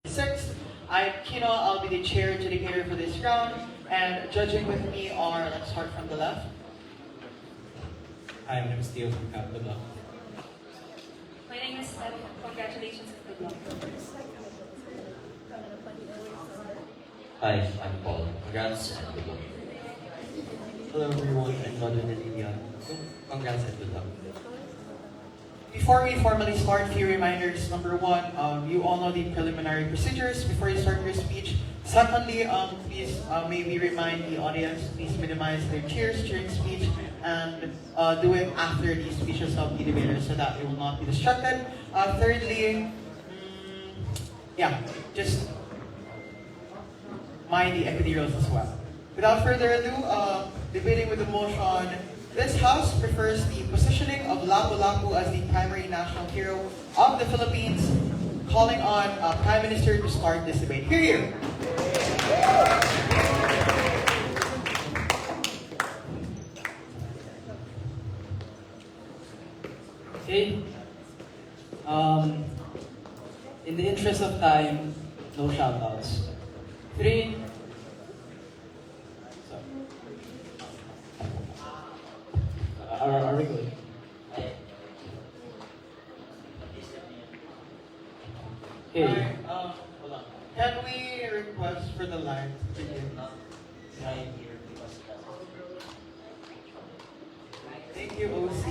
6th. I'm Kino, I'll be the chair adjudicator for this round, and judging with me are, let's start from the left. Hi, my name is Theo from Capitol. My name is Steph. Congratulations on good luck. Hi, I'm Paul. Congrats and good luck. Hello everyone, I'm Godwin and Lilian. Congrats and good luck. Before we formally start, few reminders. Number one, you all know the preliminary procedures before you start your speech. Secondly, please maybe remind the audience, please minimize their cheers during speech and do it after the speeches of the debaters so that it will not be distracted. Thirdly, just mind the equity rules as well. Without further ado, debating with the motion, this House prefers the positioning of Lapu-Lapu as the primary national hero of the Philippines, calling on Prime Minister to start this debate. Hear, hear. Okay. In the interest of time, no shoutouts. 3. Are we good? Okay. Alright, hold on. Can we request for the line to begin? Thank you, OC.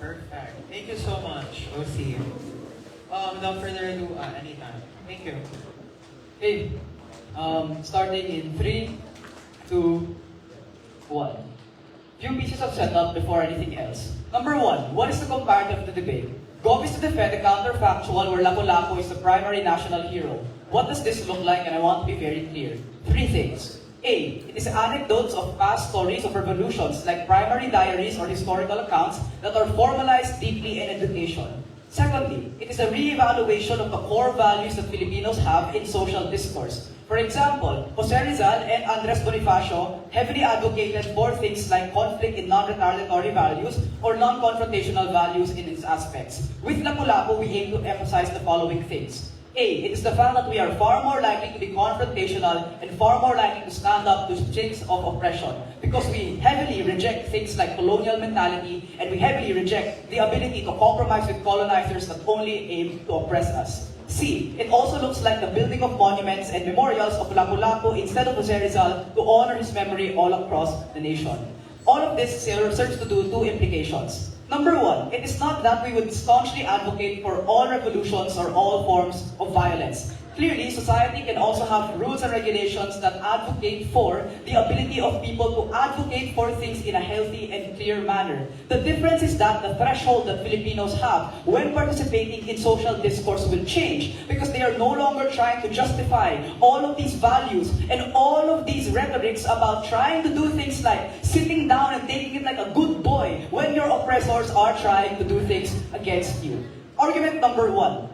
Perfect. Thank you so much, OC. Without further ado, anytime. Thank you. Okay. Starting in 3, 2, 1. Few pieces of setup before anything else. Number 1, what is the comparative of the debate? Gob is to defend the counterfactual where Lapu-Lapu is the primary national hero. What does this look like? And I want to be very clear. 3 things. A. It is anecdotes of past stories of revolutions like primary diaries or historical accounts that are formalized deeply in education. Secondly, it is a re-evaluation of the core values that Filipinos have in social discourse. For example, Jose Rizal and Andres Bonifacio heavily advocated for things like conflict in non-retaliatory values or non-confrontational values in its aspects. With Lapu-Lapu, we aim to emphasize the following things. A. It is the fact that we are far more likely to be confrontational and far more likely to stand up to things of oppression because we heavily reject things like colonial mentality and we heavily reject the ability to compromise with colonizers that only aim to oppress us. C. It also looks like the building of monuments and memorials of Lapu-Lapu instead of Jose Rizal to honor his memory all across the nation. All of this serves to do 2 implications. Number 1, it is not that we would staunchly advocate for all revolutions or all forms of violence. Clearly, society can also have rules and regulations that advocate for the ability of people to advocate for things in a healthy and clear manner. The difference is that the threshold that Filipinos have when participating in social discourse will change because they are no longer trying to justify all of these values and all of these rhetorics about trying to do things like sitting down and taking it like a good boy when your oppressors are trying to do things against you. Argument number 1.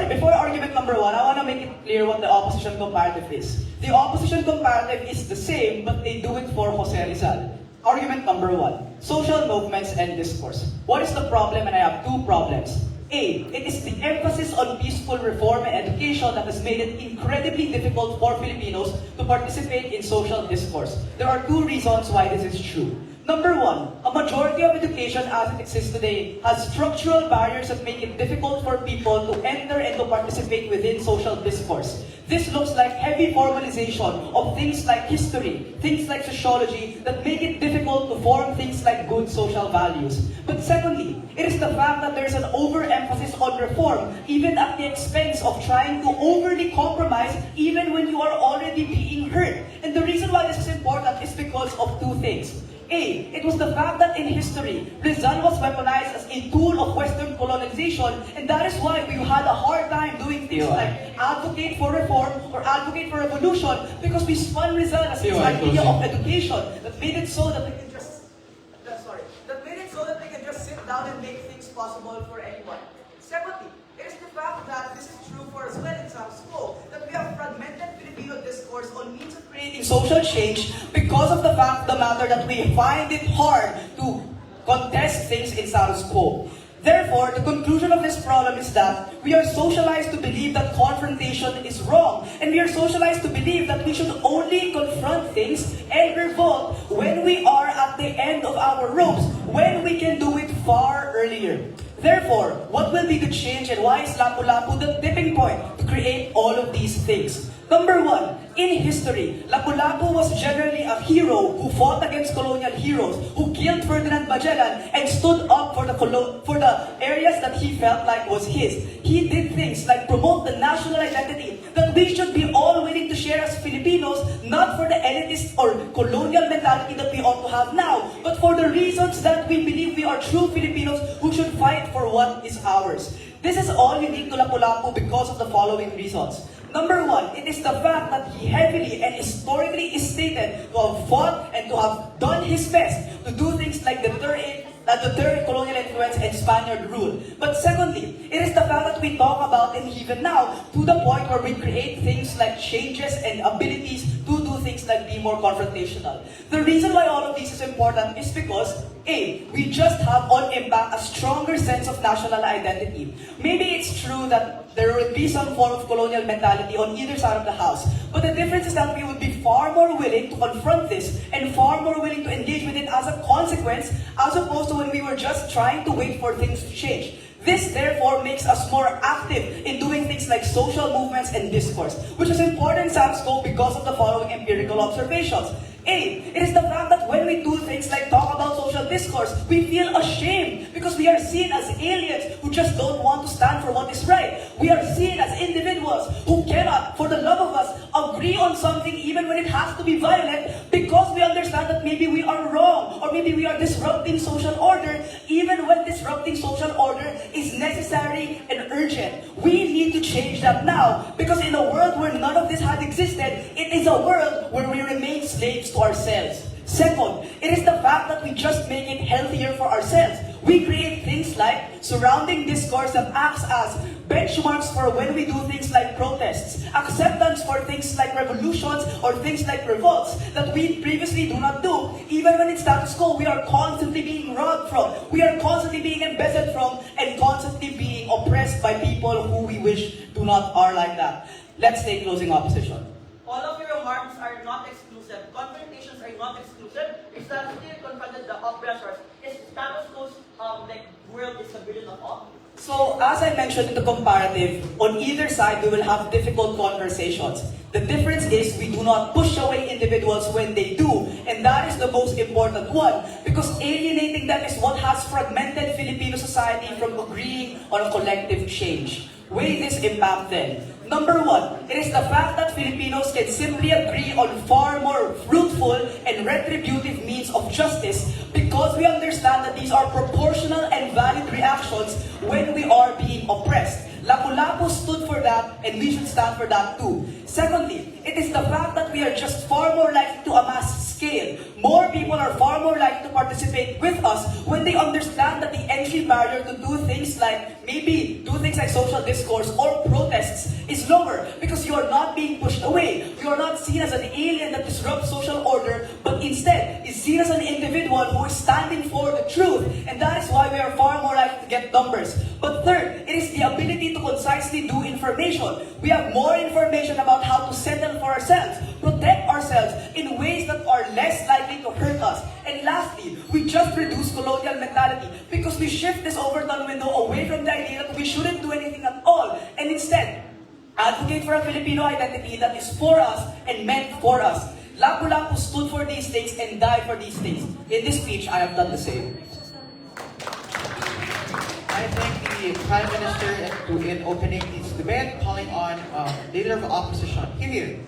Before argument number 1, I want to make it clear what the opposition comparative is. The opposition comparative is the same, but they do it for Jose Rizal. Argument number 1, social movements and discourse. What is the problem? And I have 2 problems. A. It is the emphasis on peaceful reform and education that has made it incredibly difficult for Filipinos to participate in social discourse. There are 2 reasons why this is true. Number 1, a majority of education as it exists today has structural barriers that make it difficult for people to enter and to participate within social discourse. This looks like heavy formalization of things like history, things like sociology that make it difficult to form things like good social values. But secondly, it is the fact that there is an overemphasis on reform, even at the expense of trying to overly compromise even when you are already being hurt. And the reason why this is important is because of 2 things. A. It was the fact that in history, Rizal was weaponized as a tool of Western colonization, and that is why we had a hard time doing things like advocate for reform or advocate for revolution, because we spun Rizal as this idea of education that made it so that we can sit down and make things possible for anyone. Secondly, it is the fact that this is true for as well in status quo, that we have fragmented Filipino discourse on means of creating social change because of the fact of the matter that we find it hard to contest things in status quo. Therefore, the conclusion of this problem is that we are socialized to believe that confrontation is wrong, and we are socialized to believe that we should only confront things and revolt when we are at the end of our ropes, when we can do it far earlier. Therefore, what will be the change, and why is Lapu-Lapu the tipping point to create all of these things? Number one, in history, Lapu-Lapu was generally a hero who fought against colonial heroes, who killed Ferdinand Magellan and stood up for the areas that he felt like was his. He did things like promote the national identity that we should be all willing to share as Filipinos, not for the elitist or colonial mentality that we ought to have now, but for the reasons that we believe we are true Filipinos who should fight for what is ours. This is all unique to Lapu-Lapu because of the following reasons. Number one, it is the fact that he heavily and historically is stated to have fought and to have done his best to do things like the third colonial influence and Spaniard rule. But secondly, it is the fact that we talk about him even now to the point where we create things like changes and abilities to do things like be more confrontational. The reason why all of this is important is because A, we just have on impact a stronger sense of national identity. Maybe it's true that there will be some form of colonial mentality on either side of the house, but the difference is that we would be far more willing to confront this and far more willing to engage with it as a consequence, as opposed to when we were just trying to wait for things to change. This therefore makes us more active in doing things like social movements and discourse, which is important in status quo because of the following empirical observations. A, it is the fact that when we do things like talk about social discourse, we feel ashamed because we are seen as aliens who just don't want to stand for what is right. We are seen as individuals who cannot, for the love of us, agree on something even when it has to be violent because we understand that maybe we are wrong or maybe we are disrupting social order even when disrupting social order is necessary and urgent. We need to change that now because in a world where none of this had existed, it is a world where we remain slaves to ourselves. Second, it is the fact that we just make it healthier for ourselves. We create things like surrounding discourse that acts as benchmarks for when we do things like protests, acceptance for things like revolutions or things like revolts that we previously do not do. Even when in status quo, we are constantly being robbed from, we are constantly being embezzled from, and constantly being oppressed by people who we wish do not are like that. Let's take closing opposition. All of your remarks are not exclusive. Confrontations are not exclusive. If status quo confronted the oppressors, is status quo's world is the burden of all? So, as I mentioned in the comparative, on either side we will have difficult conversations. The difference is we do not push away individuals when they do, and that is the most important one, because alienating them is what has fragmented Filipino society from agreeing on a collective change. Weigh this impact then. Number one, it is the fact that Filipinos can simply agree on far more fruitful and retributive means of justice because we understand that these are proportional and valid reactions when we are being oppressed. Lapu-Lapu stood for that, and we should stand for that too. Secondly, it is the fact that we are just far more likely to amass scale. More people are far more likely to participate with us when they understand that the entry barrier to do things like social discourse or protests is lower because you are not being pushed away. You are not seen as an alien that disrupts social order, but instead is seen as an individual who is standing for the truth. And that is why we are far more likely to get numbers. But third, it is the ability to concisely do information. We have more information about how to settle for ourselves, protect ourselves in ways that are less likely to hurt us. And lastly, we just reduce colonial mentality because we shift this Overton window away from the idea that we shouldn't do anything at all, and instead, advocate for a Filipino identity that is for us and meant for us. Lapu-Lapu stood for these things and died for these things. In this speech, I have done the same. I thank the Prime Minister in opening this debate, calling on Leader of the Opposition. Here.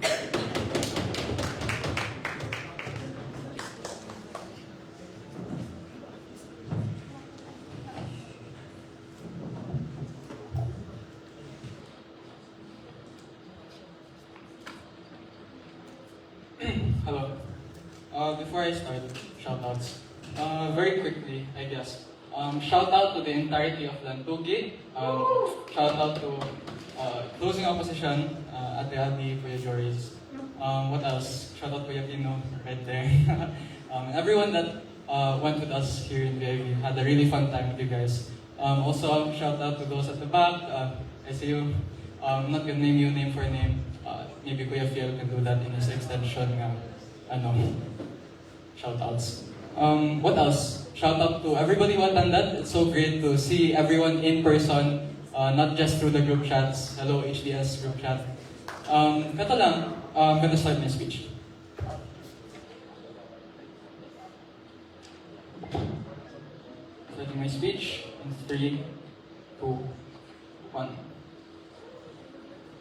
Hello. Before I start, shoutouts. Very quickly, I guess. Shout out to the entirety of Lantugi. Shout out to closing opposition, Ate Adi, Kuya Joris. What else? Shout out Kuya Pino, right there. Everyone that went with us here in VIV. Had a really fun time with you guys. Also, shout out to those at the back. I see you. I'm not gonna name you name for name. Maybe Kuya Fiel can do that in his extension. Shoutouts. What else? Shout out to everybody who attended. It's so great to see everyone in person, not just through the group chats. Hello HDS group chat. Ito lang, I'm gonna start my speech. Starting my speech in 3, 2, 1.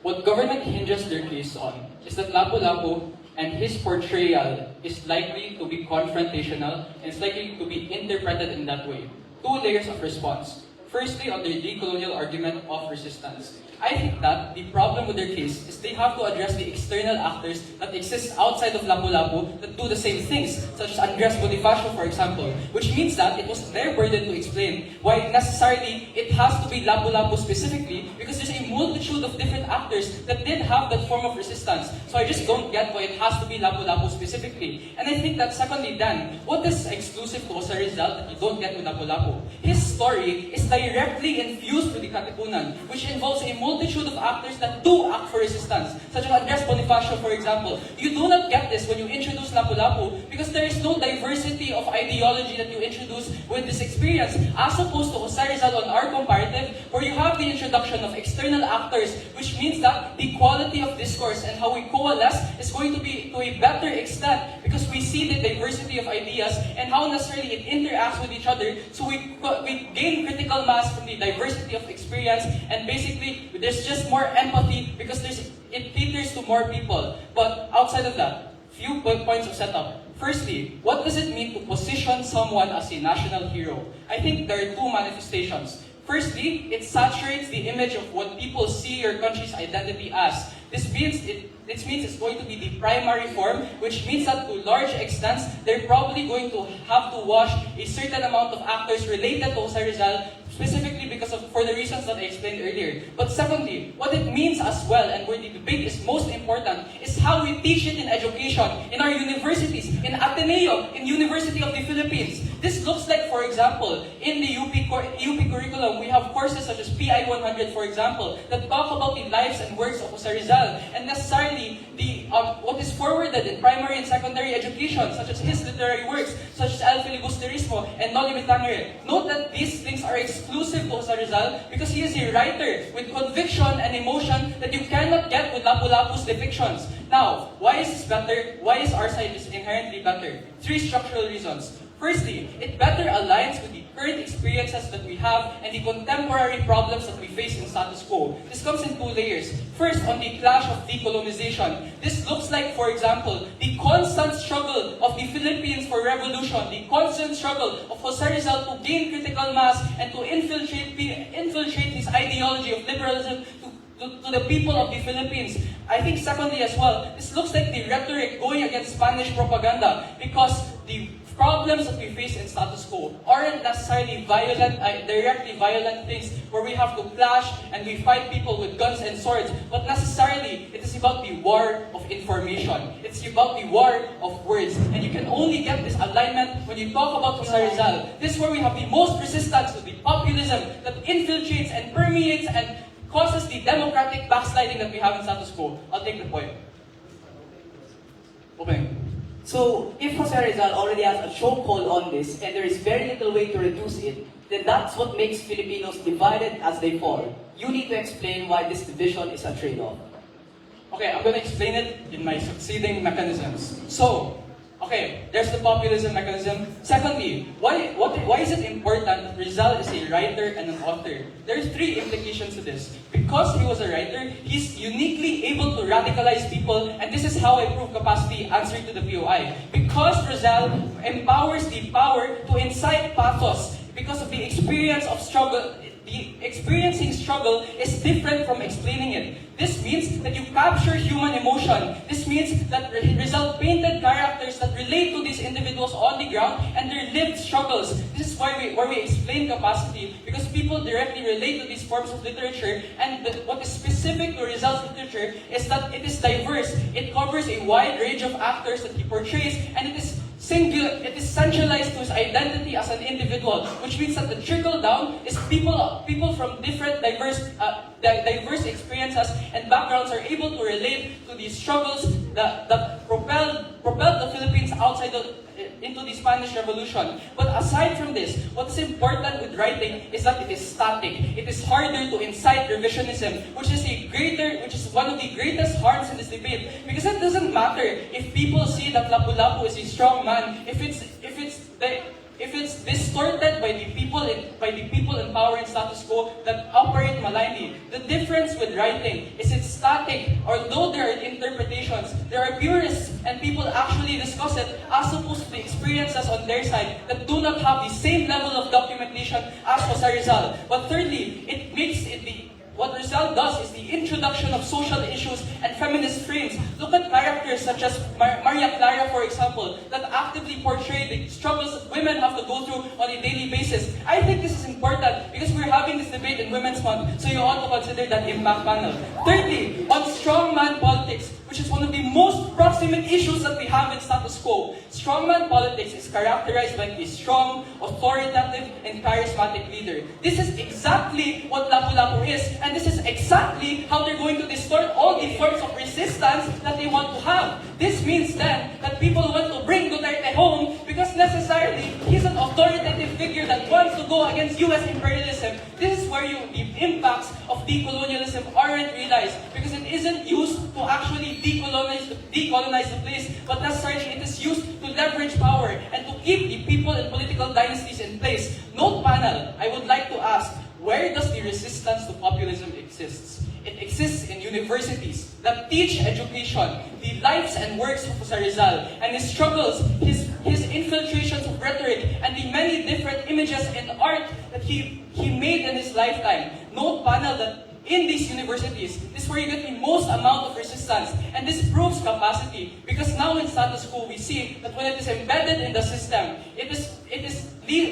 What government hinges their case on is that Lapu-Lapu and his portrayal is likely to be confrontational and is likely to be interpreted in that way. Two layers of response. Firstly, on the decolonial argument of resistance. I think that the problem with their case is they have to address the external actors that exist outside of Lapu-Lapu that do the same things, such as Andres Bonifacio, for example, which means that it was their burden to explain why necessarily it has to be Lapu-Lapu specifically, because there's a multitude of different actors that did have that form of resistance. So I just don't get why it has to be Lapu-Lapu specifically. And I think that secondly, Dan, what is exclusive to Jose Rizal that you don't get with Lapu-Lapu? His story is directly infused with the Katipunan, which involves a multitude of actors that do act for resistance, such as Andres Bonifacio, for example. You do not get this when you introduce Lapu-Lapu because there is no diversity of ideology that you introduce with this experience, as opposed to Jose Rizal on our comparative, where you have the introduction of external actors, which means that the quality of discourse and how we coalesce is going to be to a better extent because we see the diversity of ideas and how necessarily it interacts with each other. So we gain critical mass from the diversity of experience, and basically there's just more empathy because it caters to more people. But outside of that, few points of setup. Firstly, what does it mean to position someone as a national hero? I think there are two manifestations. Firstly, it saturates the image of what people see your country's identity as. This means it's going to be the primary form, which means that to large extents, they're probably going to have to wash a certain amount of actors related to Jose Rizal, specifically for the reasons that I explained earlier. But secondly, what it means as well, and where the debate is most important, is how we teach it in education, in our universities, in Ateneo, in University of the Philippines. This looks like, for example, in the UP curriculum, we have courses such as PI 100, for example, that talk about the lives and works of Jose Rizal, and necessarily what is forwarded in primary and secondary education, such as his literary works, such as El Filibusterismo and Noli Me Tangere. Note that these things are exclusive to Jose Rizal because he is a writer with conviction and emotion that you cannot get with Lapu-Lapu's depictions. Now, why is this better? Why is our side inherently better? 3 structural reasons. Firstly, it better aligns with the current experiences that we have and the contemporary problems that we face in status quo. This comes in 2 layers. First, on the clash of decolonization. This looks like, for example, the constant struggle of the Philippines for revolution, the constant struggle of Jose Rizal to gain critical mass and to infiltrate his ideology of liberalism to the people of the Philippines. I think secondly as well, this looks like the rhetoric going against Spanish propaganda because the problems that we face in status quo aren't necessarily violent, directly violent things where we have to clash and we fight people with guns and swords, but necessarily it is about the war of information. It's about the war of words. And you can only get this alignment when you talk about Jose Rizal. This is where we have the most resistance to the populism that infiltrates and permeates and causes the democratic backsliding that we have in status quo. I'll take the point. Open. So, if Jose Rizal already has a chokehold on this and there is very little way to reduce it, then that's what makes Filipinos divided as they fall. You need to explain why this division is a trade-off. Okay, I'm going to explain it in my succeeding mechanisms. So, okay, there's the populism mechanism. Secondly, why is it important that Rizal is a writer and an author? There's 3 implications to this. Because he was a writer, he's uniquely able to radicalize people, and this is how I prove capacity answering to the POI. Because Rizal empowers the power to incite pathos because of the experience of struggle. The experiencing struggle is different from explaining it. This means that you capture human emotion. This means that Rizal painted characters that relate to these individuals on the ground and their lived struggles. This is why we explain capacity, because people directly relate to these forms of literature, and what is specific to Rizal's literature is that it is diverse. It covers a wide range of actors that he portrays, and it is singular, it is centralized to his identity as an individual, which means that the trickle down is people from different diverse experiences and backgrounds are able to relate to these struggles that propelled the Philippines into the Spanish Revolution. But aside from this, what's important with writing is that it is static. It is harder to incite revisionism, which is one of the greatest harms in this debate. Because it doesn't matter if people see that Lapu-Lapu is a strong man, if it's distorted by the people in power and status quo that operate malignly. The difference with writing is it's static. Although there are interpretations, there are purists and people actually discuss it as opposed to the experiences on their side that do not have the same level of documentation as Jose Rizal. But thirdly, what Rizal does is the introduction of social issues and feminist frames. Look at characters such as Maria Clara, for example, that actively portray the struggles women have to go through on a daily basis. I think this is important because we're having this debate in Women's Month, so you ought to consider that impact panel. Thirdly, on strongman politics, which is one of the most proximate issues that we have in status quo. Strongman politics is characterized by a strong, authoritative, and charismatic leader. This is exactly what Lapu-Lapu is, and this is exactly how they're going to distort all the forms of resistance that they want to have. This means then that people want to bring Duterte home because necessarily he's an authoritative figure that wants to go against U.S. imperialism. This is where the impacts of decolonialism aren't realized because it isn't used to actually decolonize the place, but necessarily it is used to leverage power and to keep the people and political dynasties in place. Note panel, I would like to ask, where does the resistance to populism exist? It exists in universities that teach education, the lives and works of Jose Rizal, and his struggles, his infiltrations of rhetoric, and the many different images and art that he made in his lifetime. Note panel that in these universities, this is where you get the most amount of resistance. And this proves capacity because now in status quo, we see that when it is embedded in the system, it is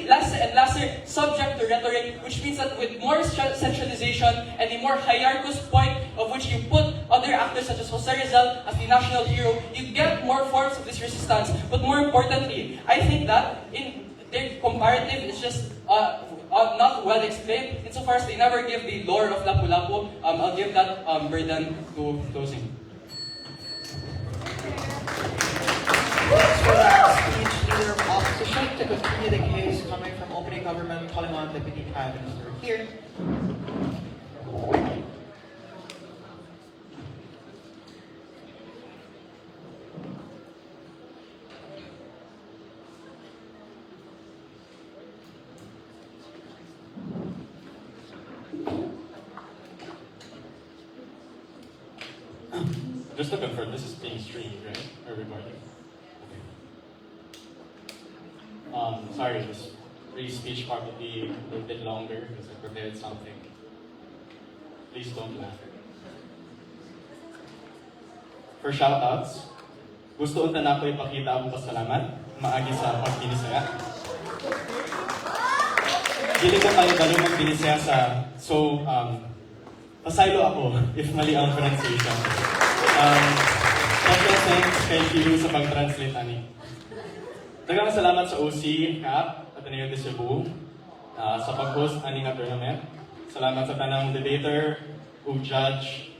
less and lesser subject to rhetoric, which means that with more centralization and the more hierarchical point of which you put other actors such as Jose Rizal as the national hero, you get more forms of this resistance. But more importantly, I think that in their comparative is just not well explained insofar as they never give the lore of Lapu-Lapu. I'll give that burden to closing. Thanks for that speech, leader of opposition. To continue the case coming from opening government, calling on Deputy Prime Minister here. Just to confirm, this is being streamed, right? Or recorded? Okay. Sorry, this free speech part will be a little bit longer because I prepared something. Please don't laugh. For shoutouts, gusto unta na ko ipakita akong pasalamat maagi sa pagbinisaya. Dili ko tayo dalo magbinisaya so pasaylo ako if mali ang pronunciation. Special thanks kay Kiru sa pag-translate ani. Daghang salamat sa OC, CAP, Ateneo de Cebu, sa pag-host ani nga tournament. Salamat sa tanang debater ug judge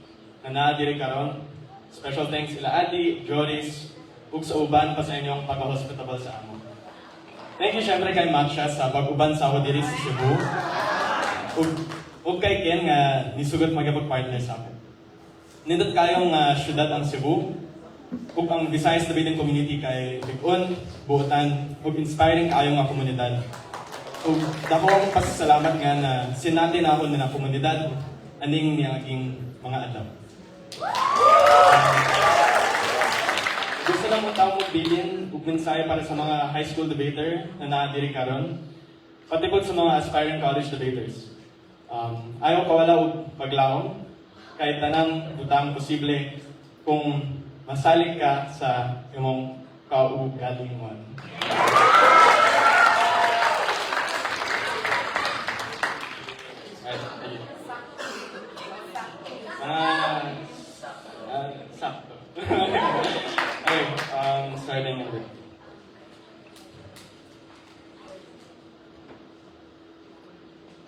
na naa diri karon. Special thanks ila Adi, Joris, ug sa uban pa sa inyong pag-hospitable sa amo. Thank you syempre kay Matcha sa pag-uban sa ako diri sa Cebu. Ug kay Ken nga nisugot magapag-partner sa ako. Nindot kayong syudad ang Cebu, ug ang Visayas Debating Community kay Big-on, buotan, ug inspiring kayong nga komunidad. Ug dako akong pasasalamat nga na sinati na ako na komunidad, aning niyaging mga adlaw. Gusto lang mo taong magbilin ug mensahe para sa mga high school debater na naadiri karon, pati po sa mga aspiring college debaters. Ayaw kawala og paglaom, kahit tanang butang posible kung masalig ka sa imong kaugalingon. Sakto. Okay, starting number.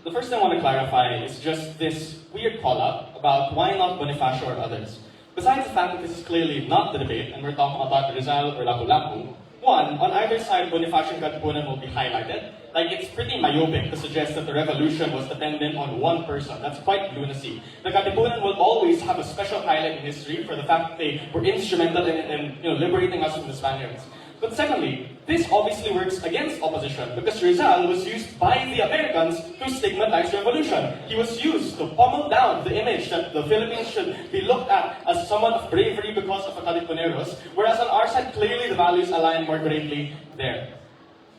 The first thing I want to clarify is just this weird call-up about why not Bonifacio or others. Besides the fact that this is clearly not the debate, and we're talking about Rizal or Lapu-Lapu, one, on either side, Bonifacio and Katipunan will be highlighted. Like, it's pretty myopic to suggest that the revolution was dependent on one person. That's quite lunacy. The Katipunan will always have a special highlight in history for the fact that they were instrumental in liberating us from the Spaniards. But secondly, this obviously works against opposition because Rizal was used by the Americans to stigmatize revolution. He was used to pummel down the image that the Philippines should be looked at as someone of bravery because of the Katipuneros, whereas on our side, clearly the values align more greatly there.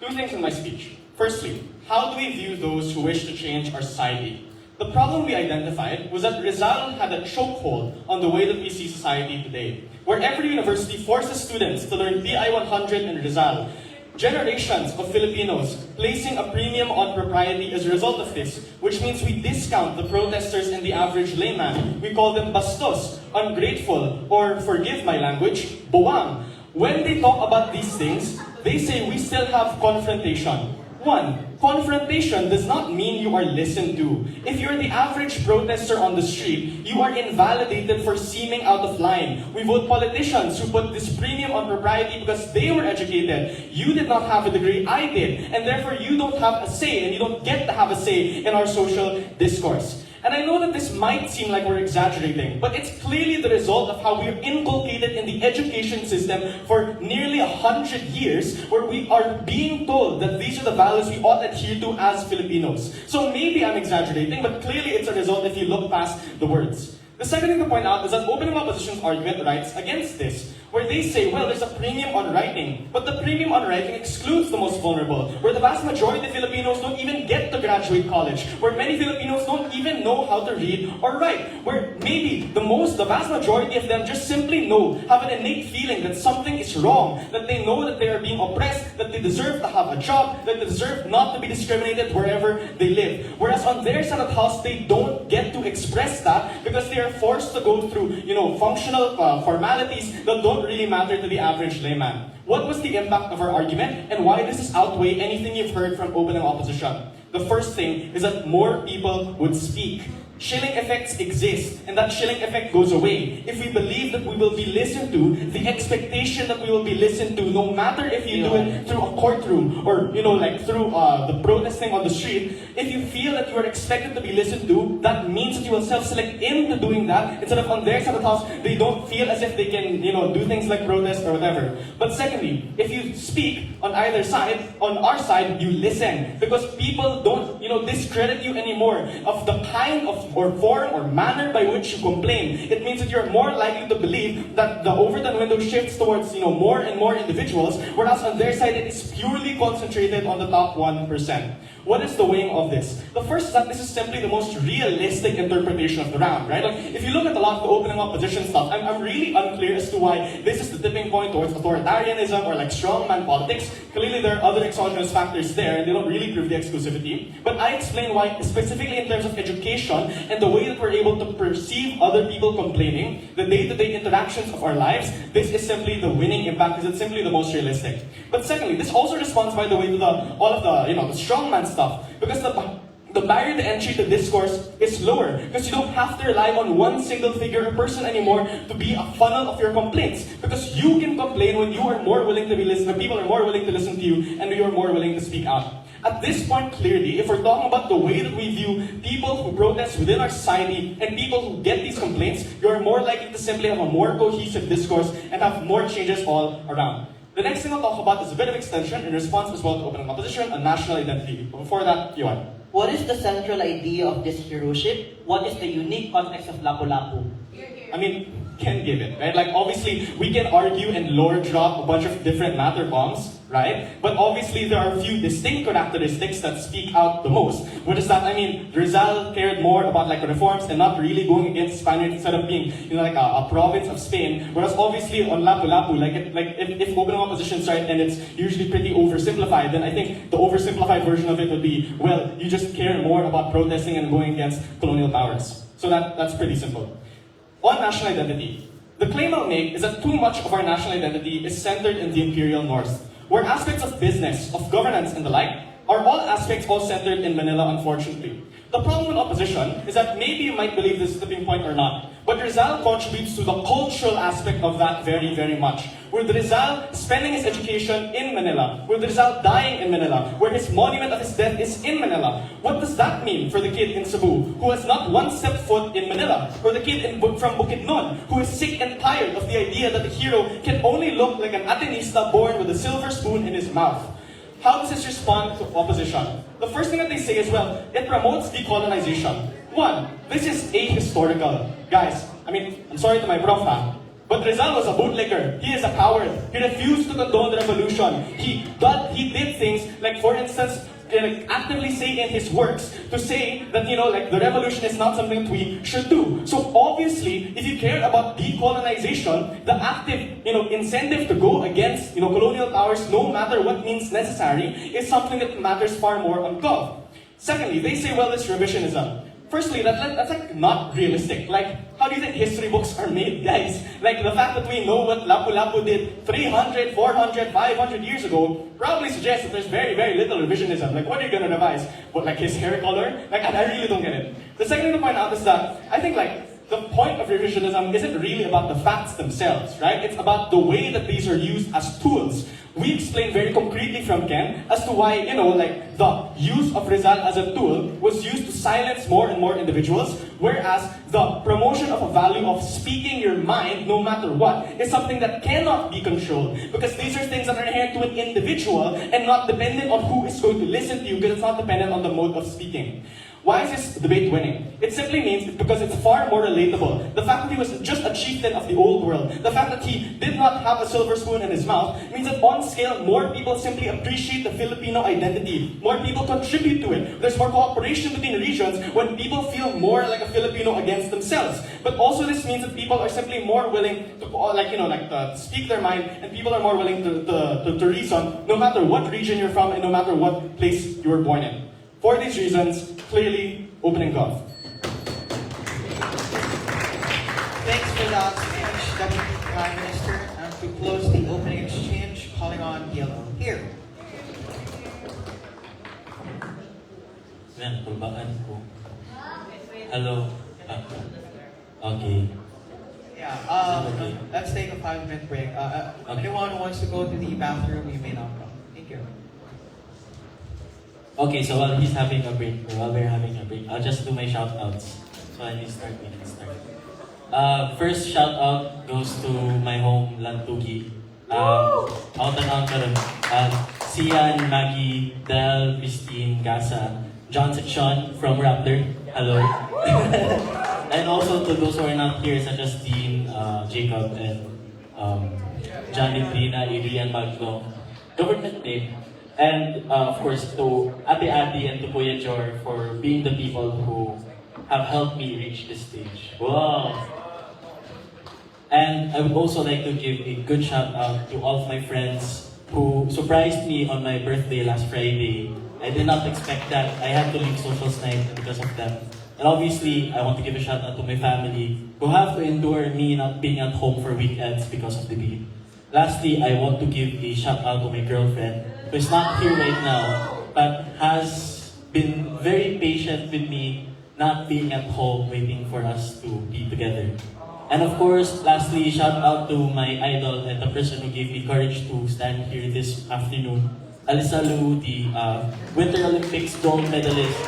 Two things in my speech. Firstly, how do we view those who wish to change our society? The problem we identified was that Rizal had a chokehold on the way that we see society today, where every university forces students to learn PI 100 and Rizal. Generations of Filipinos placing a premium on propriety as a result of this, which means we discount the protesters and the average layman. We call them bastos, ungrateful, or, forgive my language, buwang. When they talk about these things, they say we still have confrontation. One, confrontation does not mean you are listened to. If you're the average protester on the street, you are invalidated for seeming out of line. We vote politicians who put this premium on propriety because they were educated. You did not have a degree, I did. And therefore you don't have a say, and you don't get to have a say in our social discourse. And I know that this might seem like we're exaggerating, but it's clearly the result of how we're inculcated in the education system for nearly 100 years, where we are being told that these are the values we ought to adhere to as Filipinos. So maybe I'm exaggerating, but clearly it's a result if you look past the words. The second thing to point out is that opening opposition's argument writes against this, where they say, well, there's a premium on writing, but the premium on writing excludes the most vulnerable, where the vast majority of Filipinos don't even get to graduate college, where many Filipinos don't even know how to read or write, where maybe the vast majority of them just simply have an innate feeling that something is wrong, that they know that they are being oppressed, that they deserve to have a job, that they deserve not to be discriminated wherever they live. Whereas on their side of the house, they don't get to express that because they are forced to go through, functional formalities that don't really matter to the average layman. What was the impact of our argument, and why does this outweigh anything you've heard from opening opposition? The first thing is that more people would speak. Chilling effects exist, and that chilling effect goes away if we believe that we will be listened to, the expectation that we will be listened to, no matter if you do it through a courtroom or, through the protesting on the street. If you feel that you are expected to be listened to, that means that you will self-select into doing that, instead of on their side of the house, they don't feel as if they can, do things like protest or whatever. But secondly, if you speak on either side, on our side, you listen, because people don't, discredit you anymore of the kind of or form or manner by which you complain. It means that you're more likely to believe that the Overton window shifts towards more and more individuals, whereas on their side it is purely concentrated on the top 1%. What is the weighing of this? The first is that this is simply the most realistic interpretation of the round, right? Like, if you look at a lot of the opening opposition stuff, I'm really unclear as to why this is the tipping point towards authoritarianism or like strongman politics. Clearly there are other exogenous factors there, and they don't really prove the exclusivity. But I explain why, specifically in terms of education and the way that we're able to perceive other people complaining, the day-to-day interactions of our lives, this is simply the winning impact because it's simply the most realistic. But secondly, this also responds, by the way, to all of the the strongman stuff, because the barrier to entry to discourse is lower because you don't have to rely on one single figure or person anymore to be a funnel of your complaints, because you can complain when you are more willing to be listened, when people are more willing to listen to you, and you are more willing to speak out. At this point, clearly, if we're talking about the way that we view people who protest within our society and people who get these complaints, you're more likely to simply have a more cohesive discourse and have more changes all around. The next thing I'll talk about is a bit of extension in response as well to opening opposition and national identity. But before that, Yohan. What is the central idea of this heroship? What is the unique context of Lapu-Lapu? I mean, can give it, right? Like obviously we can argue and lore drop a bunch of different matter bombs, right? But obviously there are a few distinct characteristics that speak out the most. What does that? I mean, Rizal cared more about like reforms and not really going against Spaniards instead of being, you know, like a province of Spain. Whereas obviously on Lapu-Lapu, if opening opposition right, and it's usually pretty oversimplified, then I think the oversimplified version of it would be, well, you just care more about protesting and going against colonial powers. So that's pretty simple. On national identity, the claim I'll make is that too much of our national identity is centered in the imperial north, where aspects of business, of governance, and the like are all aspects all centered in Manila, unfortunately. The problem with opposition is that maybe you might believe this is the tipping point or not, but Rizal contributes to the cultural aspect of that very, very much. With Rizal spending his education in Manila, with Rizal dying in Manila, where his monument of his death is in Manila. What does that mean for the kid in Cebu who has not one step foot in Manila? Or the kid from Bukidnon who is sick and tired of the idea that the hero can only look like an Atenista born with a silver spoon in his mouth? How does this respond to opposition? The first thing that they say is, well, it promotes decolonization. One, this is ahistorical. Guys, I mean, I'm sorry to my prof, but Rizal was a bootlicker. He is a coward. He refused to condone the revolution. He did things like, for instance, actively say in his works to say that, you know, like the revolution is not something that we should do. So obviously, if you care about decolonization, the active, you know, incentive to go against, you know, colonial powers, no matter what means necessary, is something that matters far more on Gov. Secondly, they say, well, it's revisionism. Firstly, that's like not realistic. Like, how do you think history books are made, guys? Like, the fact that we know what Lapu-Lapu did 300, 400, 500 years ago probably suggests that there's very, very little revisionism. Like, what are you gonna revise? What, like his hair color? Like, I really don't get it. The second thing to point out is that I think, like, the point of revisionism isn't really about the facts themselves, right? It's about the way that these are used as tools. We explained very concretely from Ken as to why, you know, like the use of Rizal as a tool was used to silence more and more individuals, whereas the promotion of a value of speaking your mind, no matter what, is something that cannot be controlled, because these are things that are inherent to an individual and not dependent on who is going to listen to you, because it's not dependent on the mode of speaking. Why is this debate winning? It simply means because it's far more relatable. The fact that he was just a chieftain of the old world, the fact that he did not have a silver spoon in his mouth, means that on scale, more people simply appreciate the Filipino identity. More people contribute to it. There's more cooperation between regions when people feel more like a Filipino against themselves. But also this means that people are simply more willing to, speak their mind, and people are more willing to reason, no matter what region you're from and no matter what place you were born in. For these reasons, clearly, opening Gov. Thanks for that speech, Deputy Prime Minister. And to close the opening exchange, calling on Yellow. Here. Yan, kulbaan ko. Hello. Okay. Yeah, Okay. let's take a 5-minute break. Anyone who wants to go to the bathroom, you may now come. Thank you. Okay, so while he's having a break, or while we're having a break, I'll just do my shout-outs. So I need to start. First shout-out goes to my home, Lantugi. Out and out karon. Sian, Maggie, Del, Christine, Gasa, Johnson, Sean from Raptor. Hello. And also to those who are not here, such as Dean, Jacob, and Janet, Rina, Adrian, Magno. Government Day. And of course to Ate Adi and to Kuya Jor for being the people who have helped me reach this stage. Wow! And I would also like to give a good shout out to all of my friends who surprised me on my birthday last Friday. I did not expect that. I had to leave Socials Night because of them. And obviously, I want to give a shout out to my family who have to endure me not being at home for weekends because of the beat. Lastly, I want to give a shout out to my girlfriend, who is not here right now, but has been very patient with me not being at home waiting for us to be together. And of course, lastly, shout out to my idol and the person who gave me courage to stand here this afternoon, Alyssa Liu, the Winter Olympics gold medalist.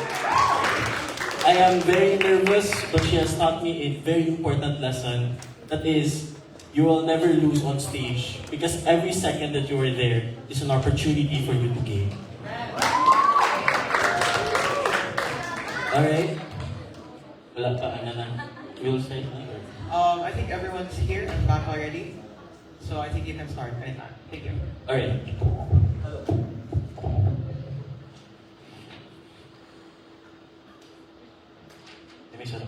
I am very nervous, but she has taught me a very important lesson, that is, you will never lose on stage because every second that you are there is an opportunity for you to gain. Alright? Wala pa, ano na? We'll say na? I think everyone's here and back already. So I think you can start anytime. Thank you. Alright. Let me shut up.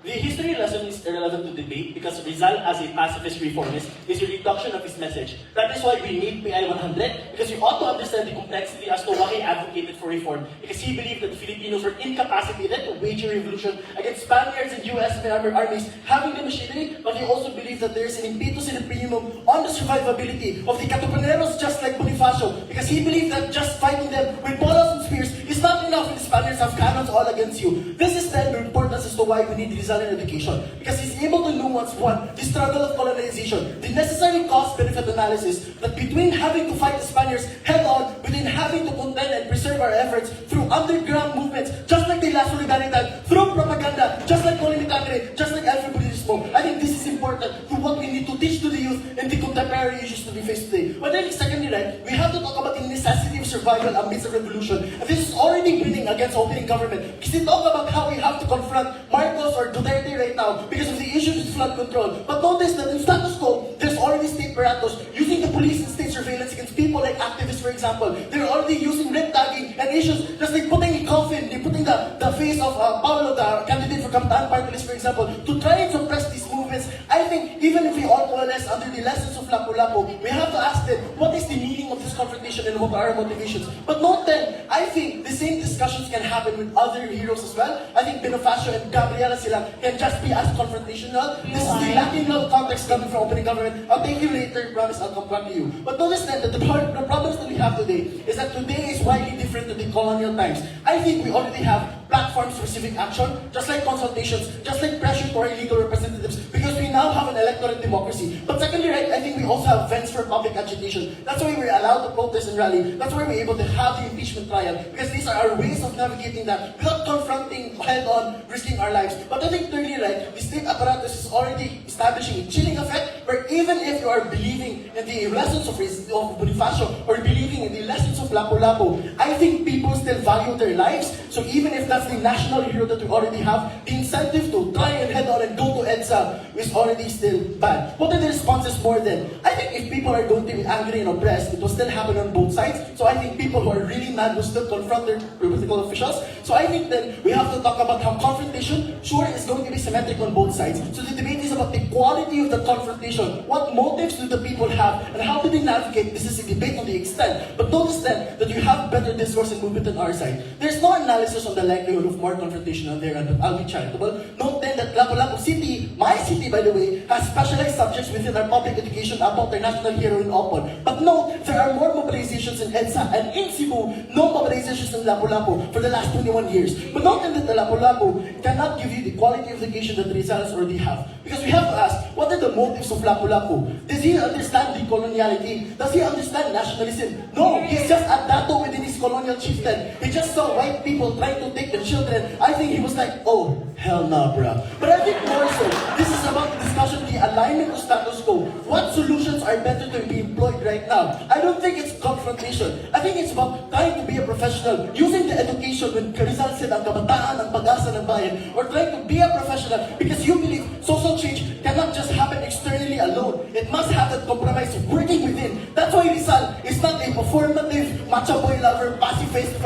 The history lesson is irrelevant to debate because Rizal, as a pacifist reformist, is a reduction of his message. That is why we need PI 100, because we ought to understand the complexity as to why he advocated for reform. Because he believed that the Filipinos were incapacitated to wage a revolution against Spaniards and US armies having the machinery, but he also believed that there is an impetus in the premium on the survivability of the Katipuneros, just like Bonifacio, because he believed that just fighting them with bolas and spears is not enough when the Spaniards have cannons all against you. This is then the importance as to why we need Rizal in education, because he's able to nuance one, the struggle of colonization, the necessary cost-benefit analysis, that between having to fight the Spaniards head-on, between having to contend and preserve our efforts through underground movements, just like the La Solidaridad, through propaganda, just like Colimitangre, just like Alfredo. I think this is important to what we need to teach to the youth in the contemporary issues to be faced today. But then secondly, right, we have to talk about the necessity of survival amidst a revolution. And this is already winning against opening government. Because they talk about how we have to confront Marcos or Duterte right now because of the issues with flood control. But notice that in status quo, there's already state apparatus using the police and state surveillance against people like activists, for example. They're already using red tagging and issues just like putting a coffin, they're putting the face of Paulo, the candidate for Kabataan Party List, for example, to try and suppress these movements. I think even if we all coalesce under the lessons of Lapu-Lapu, we have to ask them, what is the meaning of this confrontation and what are our motivations? But note then, I think the same discussions can happen with other heroes as well. I think Bonifacio and Gabriela sila can just be as confrontational. This is the lacking of context coming from opening government. I'll take you later, promise I'll come back to you. But notice then that the problems that we have today is that today is widely different to the colonial times. I think we already have platforms for civic action, just like consultations, just like pressure for illegal representatives, because we now have an electorate democracy. But secondly, right, I think we also have vents for public agitation. That's why we're allowed to protest and rally. That's why we're able to have the impeachment trial, because these are our ways of navigating that without confronting head-on, risking our lives. But I think thirdly, right, the state apparatus is already establishing a chilling effect, where even if you are believing in the lessons of Bonifacio or believing in the lessons of Lapu-Lapu, I think people still value their lives. So even if that's the national hero that we already have, the incentive to try and head on and go to EDSA is already still bad. What are the responses more than? I think if people are going to be angry and oppressed, it will still happen on both sides. So I think people who are really mad will still confront their political officials. So I think then we have to talk about how confrontation, sure, is going to be symmetric on both sides. So the debate is about the quality of the confrontation. What motives do the people have and how do they navigate? This is a debate on the extent. But notice then that you have better discourse and movement on our side. There's no analysis on the likelihood of more confrontation on their end, but I'll be charitable. Note then that Lapu-Lapu City, my city by the way, has specialized subjects within our public education about their national hero in Opon. But note, there are more mobilizations in EDSA and in Cebu, no mobilizations in Lapu-Lapu for the last 21 years. But note then that the Lapu-Lapu cannot give you the quality of education that Rizal's already have. Because we have to ask, what are the motives of Lapu-Lapu? Does he understand decoloniality? Does he understand nationalism? No, he's just a dato within his colonial chieftain. He just saw white people trying to take the children. I think he was like, oh, hell nah, bruh. But I think more so, this is about the discussion, the alignment of status quo. What solutions are better to be employed right now? I don't think it's confrontation. I think it's about trying to be a professional, using the education when Rizal said, ang kabataan, ang pag-asa ng bayan, or trying to be a professional because you believe social change cannot just happen externally alone. It must have that compromise of working within. That's why Rizal is not a performative, macho boy lover, passive-faced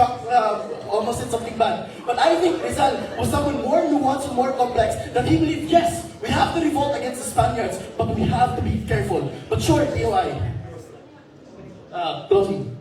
almost said something bad. But I think Rizal was someone more nuanced and more complex, that he believed, yes, we have to revolt against the Spaniards, but we have to be careful. But sure, AOI. Closing.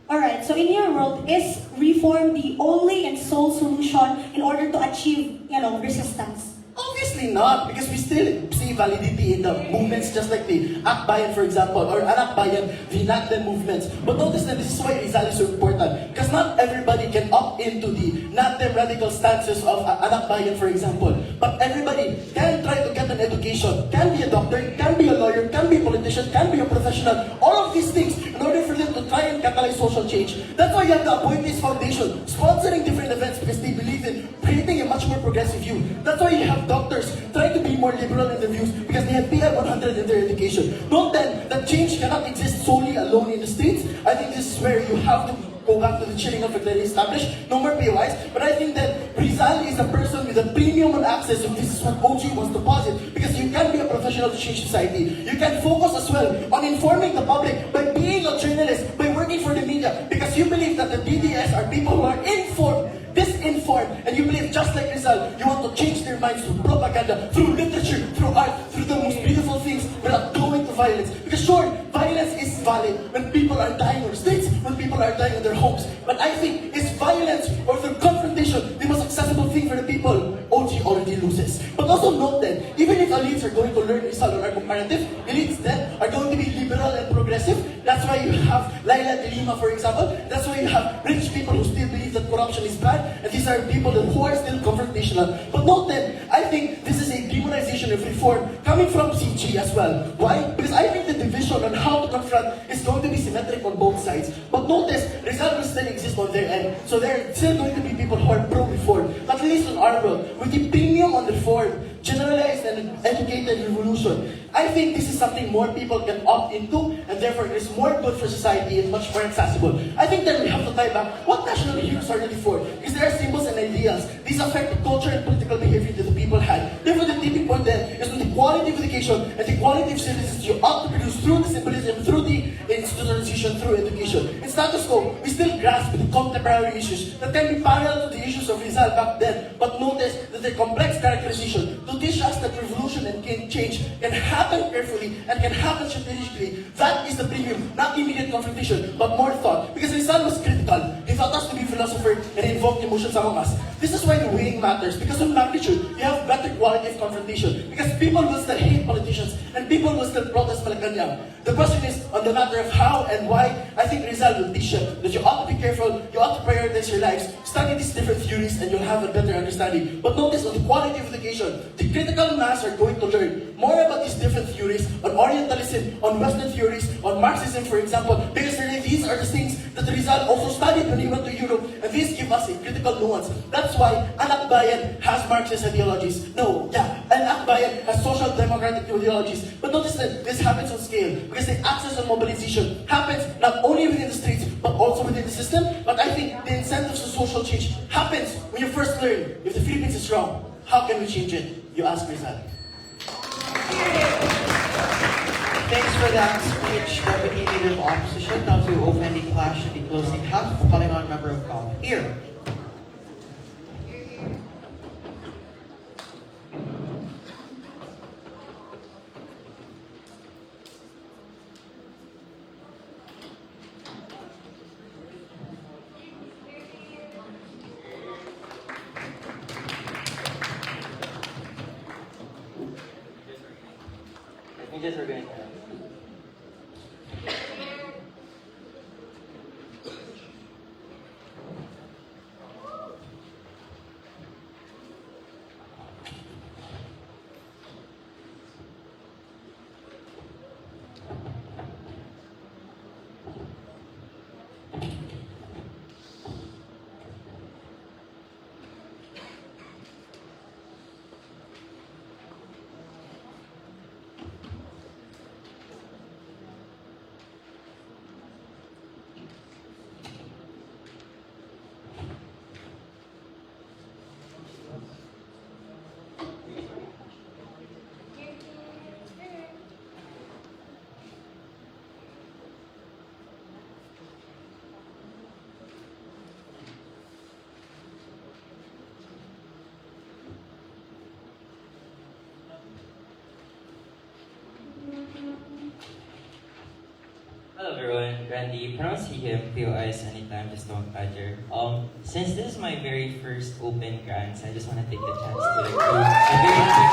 Alright, so in your world, is reform the only and sole solution in order to achieve, resistance? Obviously not, because we still see validity in the movements just like the Akbayan, for example, or Anakbayan, the Nakden movements. But notice that this is why Rizal is so important, because not everybody can opt into the Nakden radical stances of Anakbayan, for example. But everybody can try to get an education, can be a doctor, can be a lawyer, can be a politician, can be a professional, all of these things in order for them to try and catalyze social change. That's why you have the Appointees Foundation sponsoring different events, because they believe in creating a much more progressive youth. That's why you have doctors trying to be be more liberal in their views because they have PL 100 in their education. Note then that change cannot exist solely alone in the States. I think this is where you have to go back to the chilling of the established, no more POIs. But I think that Rizal is a person with a premium on access if this is what OG wants to posit. Because you can be a professional to change society. You can focus as well on informing the public by being a journalist, by working for the media. Because you believe that the DDS are people who are informed, disinformed, and you believe just like Rizal, you want to change their minds through propaganda, through literature, through art, through the most beautiful things without going to violence. Because sure, violence is valid when people are dying on the streets, when people are dying in their homes. But I think is violence or through confrontation the most accessible thing for the people? OG already loses. But also note that even if elites are going to learn Rizal or our comparative, elites then are going to be liberal and progressive. That's why you have Laila de Lima, for example. That's why you have rich people who still believe that corruption is bad, and these are people who are still confrontational. But note that I think this is a demonization of reform coming from CG as well. Why? Because I think the division on how to confront is going to be symmetric on both sides. But notice, Rizal will still exist on their end. So there are still going to be people who are pro-reform. At least in our world, with the premium on reform, generalized and educated revolution. I think this is something more people can opt into, and therefore it is more good for society and much more accessible. I think that we have to tie back what national heroes are really for. Because there are symbols and ideals. These affect the culture and political behavior that the people had. Therefore, the tipping point then is with the quality of education and the quality of services you ought to produce through the symbolism, through the institutionalization, through education. In status quo, we still grasp the contemporary issues that can be parallel to the issues of Rizal back then. But notice that the complex characterization to teach us that revolution and change can happen carefully and can happen strategically. That is the premium, not immediate confrontation, but more thought. Because Rizal was critical. He thought us to be philosopher and invoked emotions among us. This is why the weighing matters. Because of magnitude, you have better quality of confrontation. Because people will still hate politicians and people will still protest Malacanang. The question is on the matter of how and why. I think Rizal will teach you that you ought to be careful, you ought to prioritize your lives, study these different theories, and you'll have a better understanding. But notice on the quality of education, the critical mass are going to learn more about these different theories, on Orientalism, on Western theories, on Marxism, for example, because really these are the things that Rizal also studied when he went to Europe, and these give us a critical nuance. That's why Anak Bayan has Marxist ideologies. No, yeah, Anak Bayan has social democratic ideologies. But notice that this happens on scale, because the access and mobilization happens not only within the streets, but also within the system. But I think the incentives to social change happens when you first learn if the Philippines is wrong. How can we change it? You ask Rizal. Thanks for that speech, Deputy Leader of Opposition. Now to open the clash in the closing half, calling on member of Congress. Here. We just organize. Hello everyone, Randy. Pronounce him POIs anytime, just don't badger. Since this is my very first open grants, I just want to take the chance to do a very quick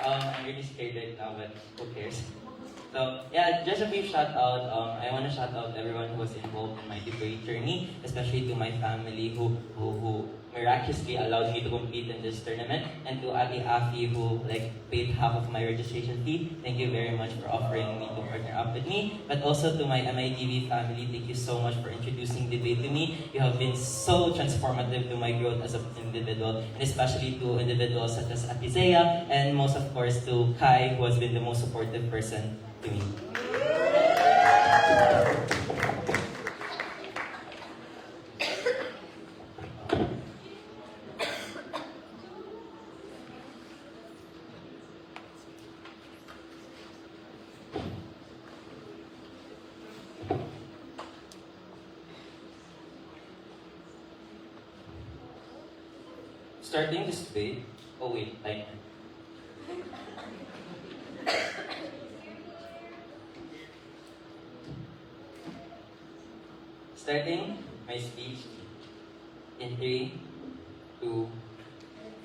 I'm really scared right now, but who cares? So yeah, just a brief shout out. I want to shout out everyone who was involved in my debate journey, especially to my family who miraculously allowed me to compete in this tournament, and to Ate Afi who paid half of my registration fee. Thank you very much for offering me to partner up with me. But also to my MITV family, thank you so much for introducing debate to me. You have been so transformative to my growth as an individual, and especially to individuals such as Ate Zea, and most of course to Kai, who has been the most supportive person to me. Starting this debate. Oh wait, timer. Starting my speech in 3, 2,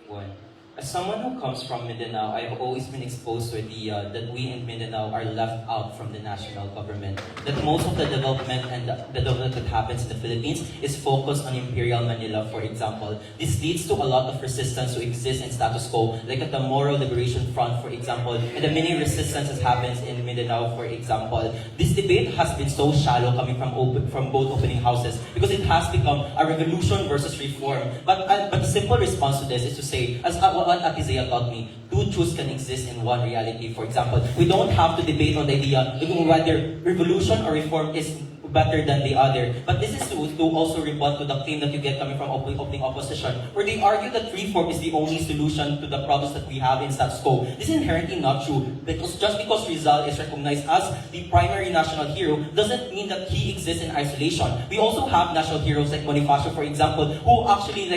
1. As someone who comes from Mindanao, I've always been exposed to the idea that we in Mindanao are left out from the national government. That most of the development and the development that happens in the Philippines is focused on Imperial Manila, for example. This leads to a lot of resistance to exist in status quo, like at the Moro Liberation Front, for example, and the many resistance that happens in Mindanao, for example. This debate has been so shallow coming from both opening houses because it has become a revolution versus reform. But the simple response to this is to say, as what Ate Zea taught me, two truths can exist in one reality. For example, we don't have to debate on the idea whether revolution or reform is better than the other. But this is to also rebut to the claim that you get coming from opening opposition, where they argue that reform is the only solution to the problems that we have in status quo. This is inherently not true, because just because Rizal is recognized as the primary national hero doesn't mean that he exists in isolation. We also have national heroes like Bonifacio, for example, who actually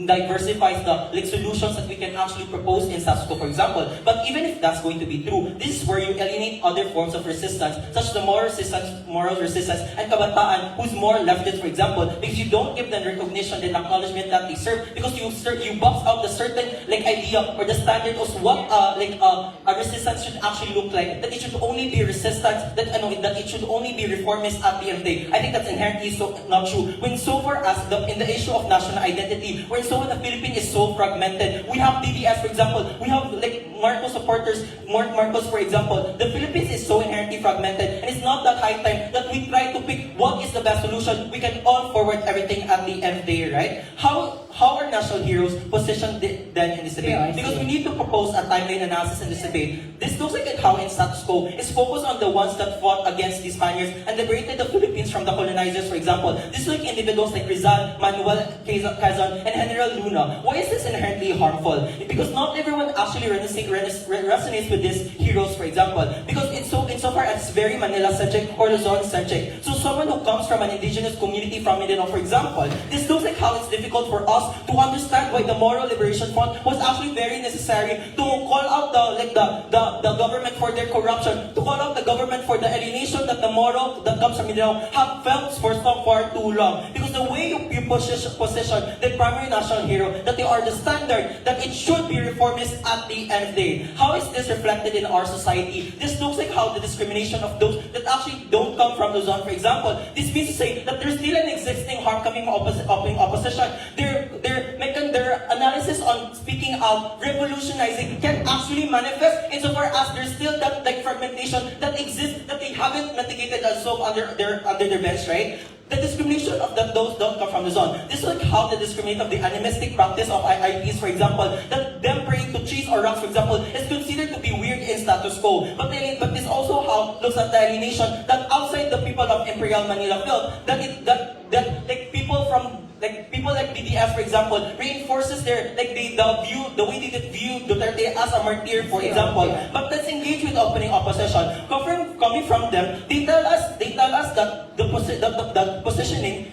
diversifies the solutions that we can actually propose in status quo, for example. But even if that's going to be true, this is where you alienate other forms of resistance, such as the moral resistance, and kabataan, who's more leftist, for example, because you don't give them recognition and acknowledgement that they serve, because you box out the certain idea or the standard of what a resistance should actually look like. That it should only be resistance, that it should only be reformist at the end of the day. I think that's inherently not true. When so far as in the issue of national identity, when so the Philippines is so fragmented, we have DDS, for example, we have Marcos supporters, Marcos, for example. The Philippines is so inherently fragmented, and it's not that high time that we try to pick what is the best solution. We can all forward everything at the end of the day, right? How are national heroes positioned then in this debate? Because we need to propose a timeline analysis in this debate. This looks like how in status quo is focused on the ones that fought against the Spaniards and liberated the Philippines from the colonizers, for example. This is like individuals like Rizal, Manuel Quezon, and General Luna. Why is this inherently harmful? Because not everyone actually resonates with these heroes, for example, because insofar as it's very Manila-centric or Luzon-centric. So someone who comes from an indigenous community from Mindanao, for example, this looks like how it's difficult for us to understand why the Moro Liberation Front was actually very necessary to call out the government for their corruption, to call out the government for the alienation that the Moro that comes from Mindanao have felt for so far too long. Because the way you position the primary national hero, that they are the standard, that it should be reformist at the end of the day. How is this reflected in our society? This looks like how the discrimination of those that actually don't come from Luzon, for example. This means to say that there's still an existing harm coming from opposition. Their analysis on speaking out, revolutionizing, can actually manifest insofar as there's still that fragmentation that exists that they haven't mitigated and solved under their bench, right? The discrimination of those don't come from Luzon. This is like how the discrimination of the animistic practice of IIPs, for example, that them praying to trees or rocks, for example, is considered to be weird in status quo. But this also how looks at the alienation that outside the people of Imperial Manila felt that people like BDS, for example, reinforces their the way they view Duterte as a martyr, for example. But let's engage with opening opposition. Coming from them, they tell us that the positioning,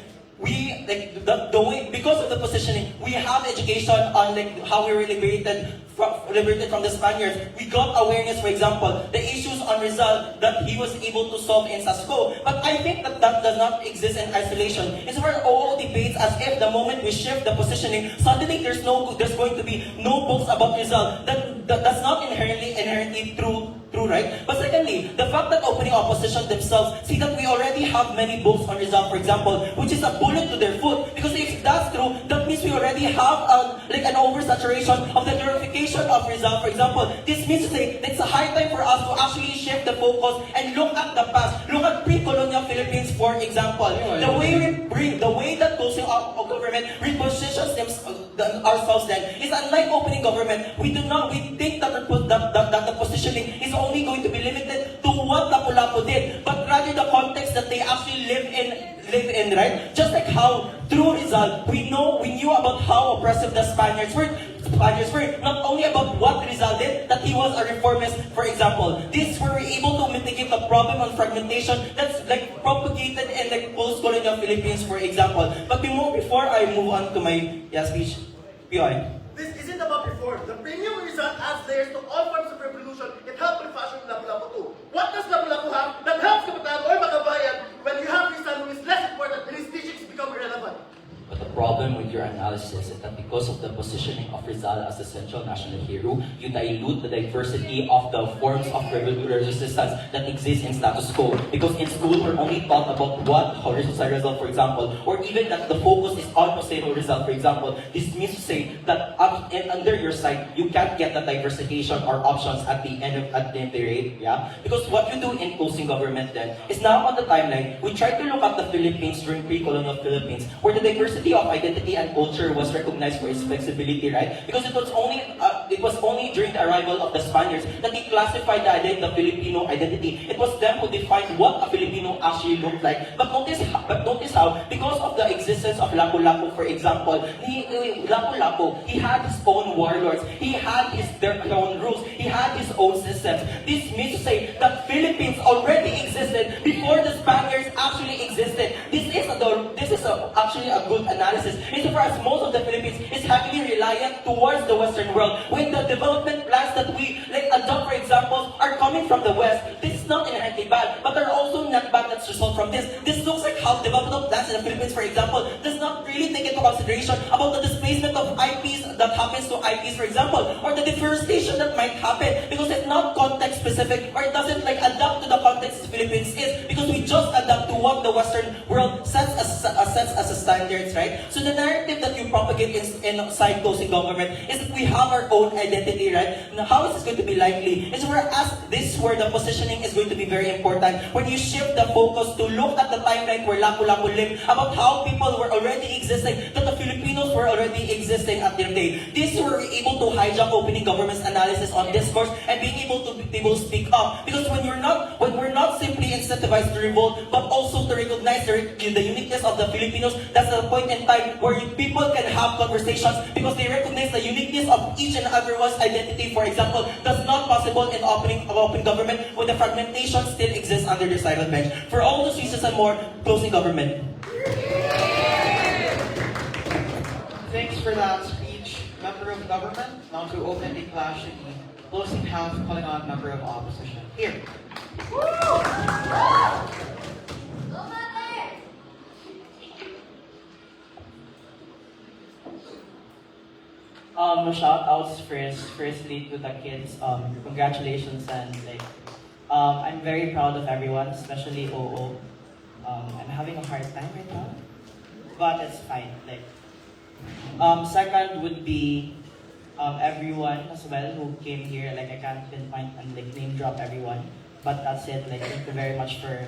because of the positioning, we have education on how we were liberated from the Spaniards. We got awareness, for example, the issues on Rizal that he was able to solve in status quo. But I think that does not exist in isolation. It's where all debates as if the moment we shift the positioning, suddenly there's going to be no books about Rizal. That's not inherently true true, right? But secondly, the fact that opening opposition themselves see that we already have many books on Rizal, for example, which is a bullet to their foot. Because if that's true, that means we already have an oversaturation of the glorification of Rizal, for example. This means to say that it's a high time for us to actually shift the focus and look at the past. Look at pre-colonial Philippines, for example. The way that closing of government repositions ourselves then is unlike opening government. We think that the positioning is only going to be limited to what Lapu-Lapu did, but rather the context that they actually live in, right? Just like how through Rizal, we knew about how oppressive the Spaniards were. Not only about what Rizal did, that he was a reformist, for example. This were able to mitigate the problem of fragmentation that's like propagated in the post-colonial Philippines, for example. But before I move on to my speech, POI. This isn't about reform. The premium result adds layers to all forms of revolution. It helped refashion Lapu-Lapu too. What does Lapu-Lapu have that helps Kabataan or Makabayan when you have Rizal who is less important and his teachings become irrelevant? But the problem with your analysis is that because of the positioning of Rizal as the central national hero, you dilute the diversity of the forms of revolutionary resistance that exist in status quo. Because in school, we're only taught about what Jose Rizal, for example, or even that the focus is on Jose Rizal, for example. This means to say that under your side, you can't get the diversification or options at the end of the rate, yeah? Because what you do in closing government then is now on the timeline, we try to look at the Philippines during pre-colonial Philippines, where the diversity of identity and culture was recognized for its flexibility, right? Because it was only during the arrival of the Spaniards that they classified the Filipino identity. It was them who defined what a Filipino actually looked like. But notice how, because of the existence of Lapu-Lapu, for example, Lapu-Lapu, he had his own warlords, he had their own rules, he had his own systems. This means to say that Philippines already existed before the Spaniards actually existed. This is actually a good analysis. Insofar as most of the Philippines is heavily reliant towards the Western world, when the development plans that we adopt, for example, are coming from the West. This is not inherently bad, but there are also not bad that's result from this. This looks like how development plans in the Philippines, for example, does not really take into consideration about the displacement of IPs that happens to IPs, for example, or the deforestation that might happen, because it's not context specific, or it doesn't adapt to the context the Philippines is, because we just adapt to what the Western world sets as a standards, right? So the narrative that you propagate inside closing government is that we have our own identity, right? Now, how is this going to be likely? Is where the positioning is going to be very important. When you shift the focus to look at the timeline where Lapu-Lapu lived, about how people were already existing, that the Filipinos were already existing at their day. This were able to hijack opening government's analysis on discourse and being able to speak up. Because when we're not simply incentivized to revolt, but also to recognize the uniqueness of the Filipinos, that's the point in time where people can have conversations because they recognize the uniqueness of each and everyone's identity, for example, that's not possible in open government when the fragmentation still exists under the silent bench. For all those reasons and more, closing government. Thanks for that speech, member of government. Now to open the clash in the closing half, calling on member of opposition. Here. Shout outs firstly to the kids. Congratulations, and I'm very proud of everyone, especially OO. I'm having a hard time right now, but it's fine. Second would be everyone as well who came here. I can't pinpoint and name drop everyone, but that's it. Thank you very much for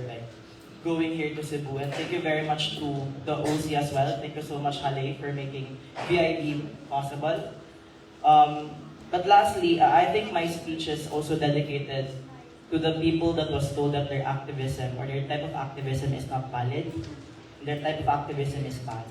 going here to Cebu, and thank you very much to the OC as well. Thank you so much, Hale, for making VIB possible. But lastly, I think my speech is also dedicated to the people that was told that their activism or their type of activism is not valid. Their type of activism is bad.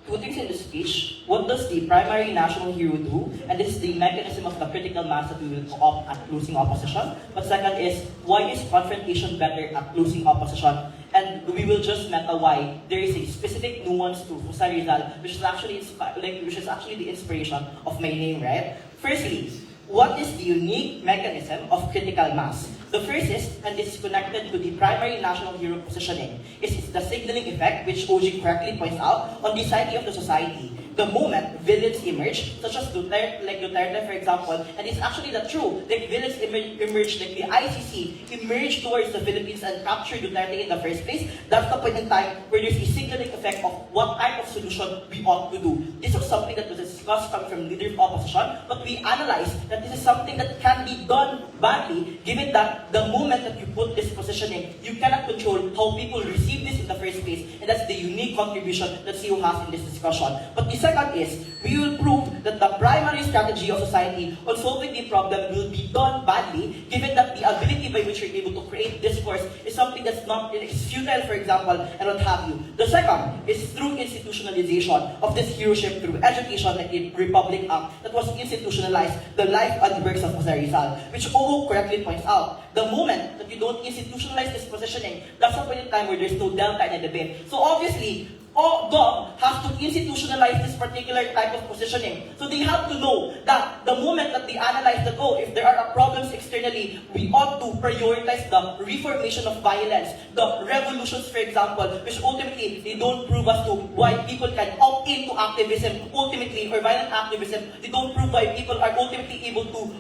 Two things in the speech. What does the primary national hero do? And this is the mechanism of the critical mass that we will opt at closing opposition. But second is, why is confrontation better at closing opposition? And we will just meta why there is a specific nuance to Jose Rizal, which is actually the inspiration of my name, right? Firstly, what is the unique mechanism of critical mass? The first is, and this is connected to the primary national hero positioning, is the signaling effect, which OG correctly points out, on the psyche of the society. the moment villains emerge, such as Duterte, for example, and it's actually not true. Like villains emerge, like the ICC emerged towards the Philippines and captured Duterte in the first place. That's the point in time where there's a signaling effect of what type of solution we ought to do. This was something that was discussed coming from leaders of opposition, but we analyzed that this is something that can be done badly, given that the moment that you put this positioning, you cannot control how people receive this in the first place, and that's the unique contribution that CU has in this discussion. But the second is, we will prove that the primary strategy of society on solving the problem will be done badly, given that the ability by which you're able to create discourse is something that's not it's futile, for example, and what have you. The second is through institutionalization of this heroship through education, like the Republic Act that was institutionalized, the life and works of Jose Rizal, which OO correctly points out. The moment that you don't institutionalize this positioning, that's the point in time where there's no delta in the debate. So obviously, GOV has to institutionalize this particular type of positioning. So they have to know that the moment that they analyze that, if there are problems externally, we ought to prioritize the reformation of violence, the revolutions, for example, which ultimately they don't prove as to why people can opt into activism ultimately, or violent activism. They don't prove why people are ultimately able to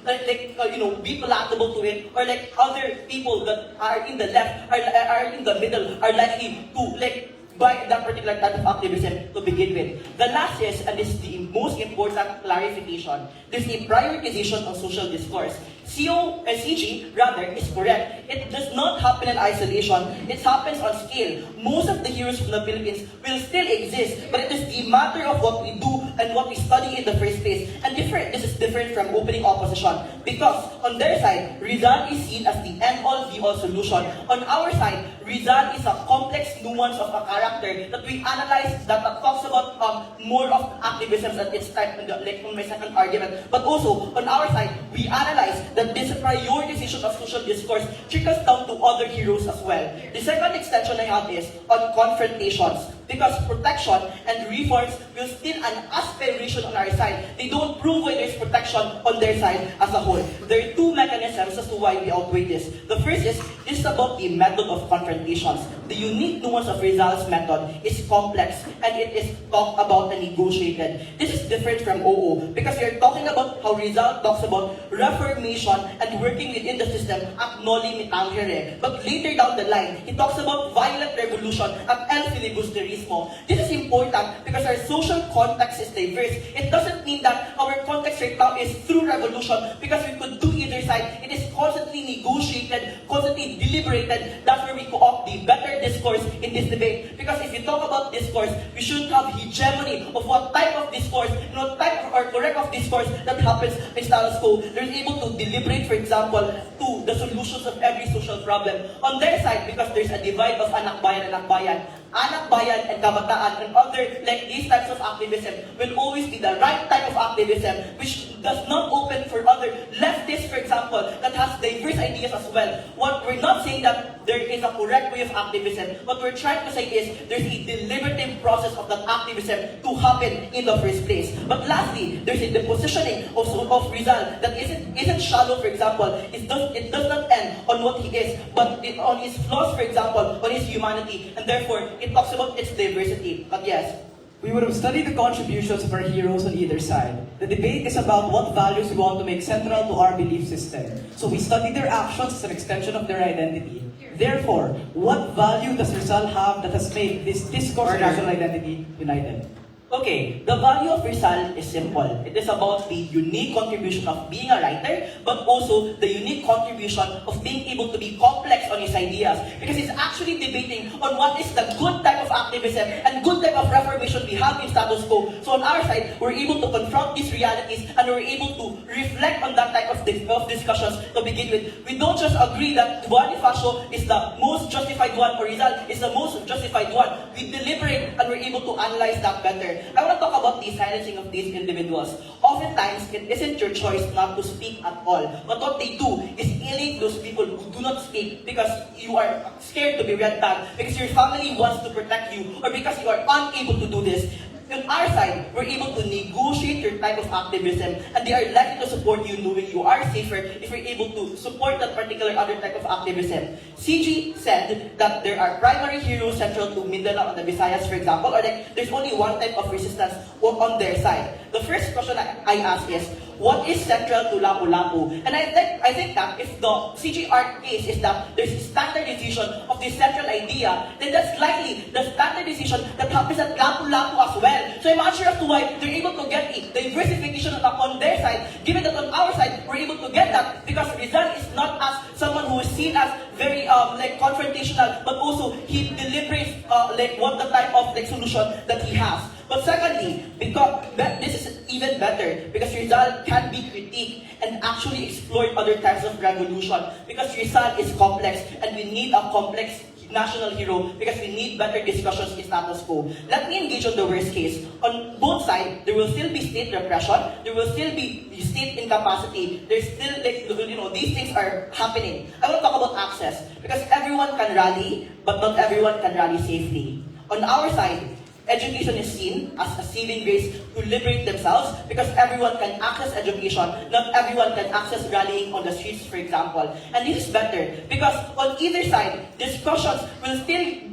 be palatable to it, or like other people that are in the left, are in the middle, are likely to by that particular type of activism to begin with. The last is, and this is the most important clarification, there's a prioritization of social discourse. CG is correct. It does not happen in isolation. It happens on scale. Most of the heroes from the Philippines will still exist, but it is the matter of what we do and what we study in the first place. And this is different from opening opposition, because on their side, Rizal is seen as the end-all, be-all solution. On our side, Rizal is a complex nuance of a character that we analyze, that talks about more of activism at its type, like on my second argument. But also, on our side, we analyze that this prioritization of social discourse trickles down to other heroes as well. The second extension I have is on confrontations, because protection and reforms will still an aspiration on our side. They don't prove why there's protection on their side as a whole. There are two mechanisms as to why we outweigh this. The first is, this is about the method of confrontations. The unique nuance of Rizal's method is complex, and it is talked about and negotiated. This is different from OO, because we are talking about how Rizal talks about reformation and working within the system at noli me tangere. But later down the line, he talks about violent revolution at el filibusterismo. This is important because our social context is diverse. It doesn't mean that our context right now is through revolution, because we could do either side. It is constantly negotiated, constantly deliberated. That's where we co-opt the better discourse in this debate. Because if you talk about discourse, we shouldn't have hegemony of what type of discourse, what type or correct of discourse that happens in status quo. They're able to deliberate, for example, to the solutions of every social problem. On their side, because there's a divide of anak bayan, Anak Bayan and Kabataan and other like these types of activism will always be the right type of activism, which does not open for other leftists, for example, that has diverse ideas as well. What we're not saying that there is a correct way of activism. What we're trying to say is there's a deliberative process of that activism to happen in the first place. But lastly, there's a depositioning of Rizal that isn't shallow, for example. It does not end on what he is, but on his flaws, for example, on his humanity, and therefore it talks about its diversity. But yes, We would have studied the contributions of our heroes on either side. The debate is about what values we want to make central to our belief system. So we studied their actions as an extension of their identity. Therefore, what value does Rizal have that has made this discourse of national identity united? okay, the value of Rizal is simple. It is about the unique contribution of being a writer, but also the unique contribution of being able to be complex on his ideas. Because he's actually debating on what is the good type of activism and good type of reformation we have in status quo. So on our side, we're able to confront these realities and we're able to reflect on that type of discussions to begin with. We don't just agree that Bonifacio is the most justified one or Rizal is the most justified one. We deliberate and we're able to analyze that better. I want to talk about the silencing of these individuals. Oftentimes, it isn't your choice not to speak at all. But what they do is alienate those people who do not speak because you are scared to be red tagged, because your family wants to protect you, or because you are unable to do this. On our side, we're able to negotiate your type of activism, and they are likely to support you knowing you are safer if you're able to support that particular other type of activism. CG said that there are primary heroes central to Mindanao and the Visayas, for example, or like there's only one type of resistance on their side. The first question I ask is, what is central to Lapu-Lapu? And I think that if the CGR case is that there's standardization of the central idea, then that's likely the standardization that happens at Lapu-Lapu as well. So I'm not sure as to why they're able to get a diversification on their side, given that on our side, we're able to get that because Rizal is not as someone who is seen as very like confrontational, but also he deliberates like what the type of like solution that he has. But secondly, because this is even better because Rizal can be critiqued and actually exploit other types of revolution because Rizal is complex and we need a complex national hero because we need better discussions in status quo. Let me engage on the worst case. On both sides, there will still be state repression, there will still be state incapacity, there's still like, these things are happening. I want to talk about access because everyone can rally, but not everyone can rally safely. On our side, education is seen as a saving grace to liberate themselves because everyone can access education, not everyone can access rallying on the streets, for example. And this is better because on either side, discussions will still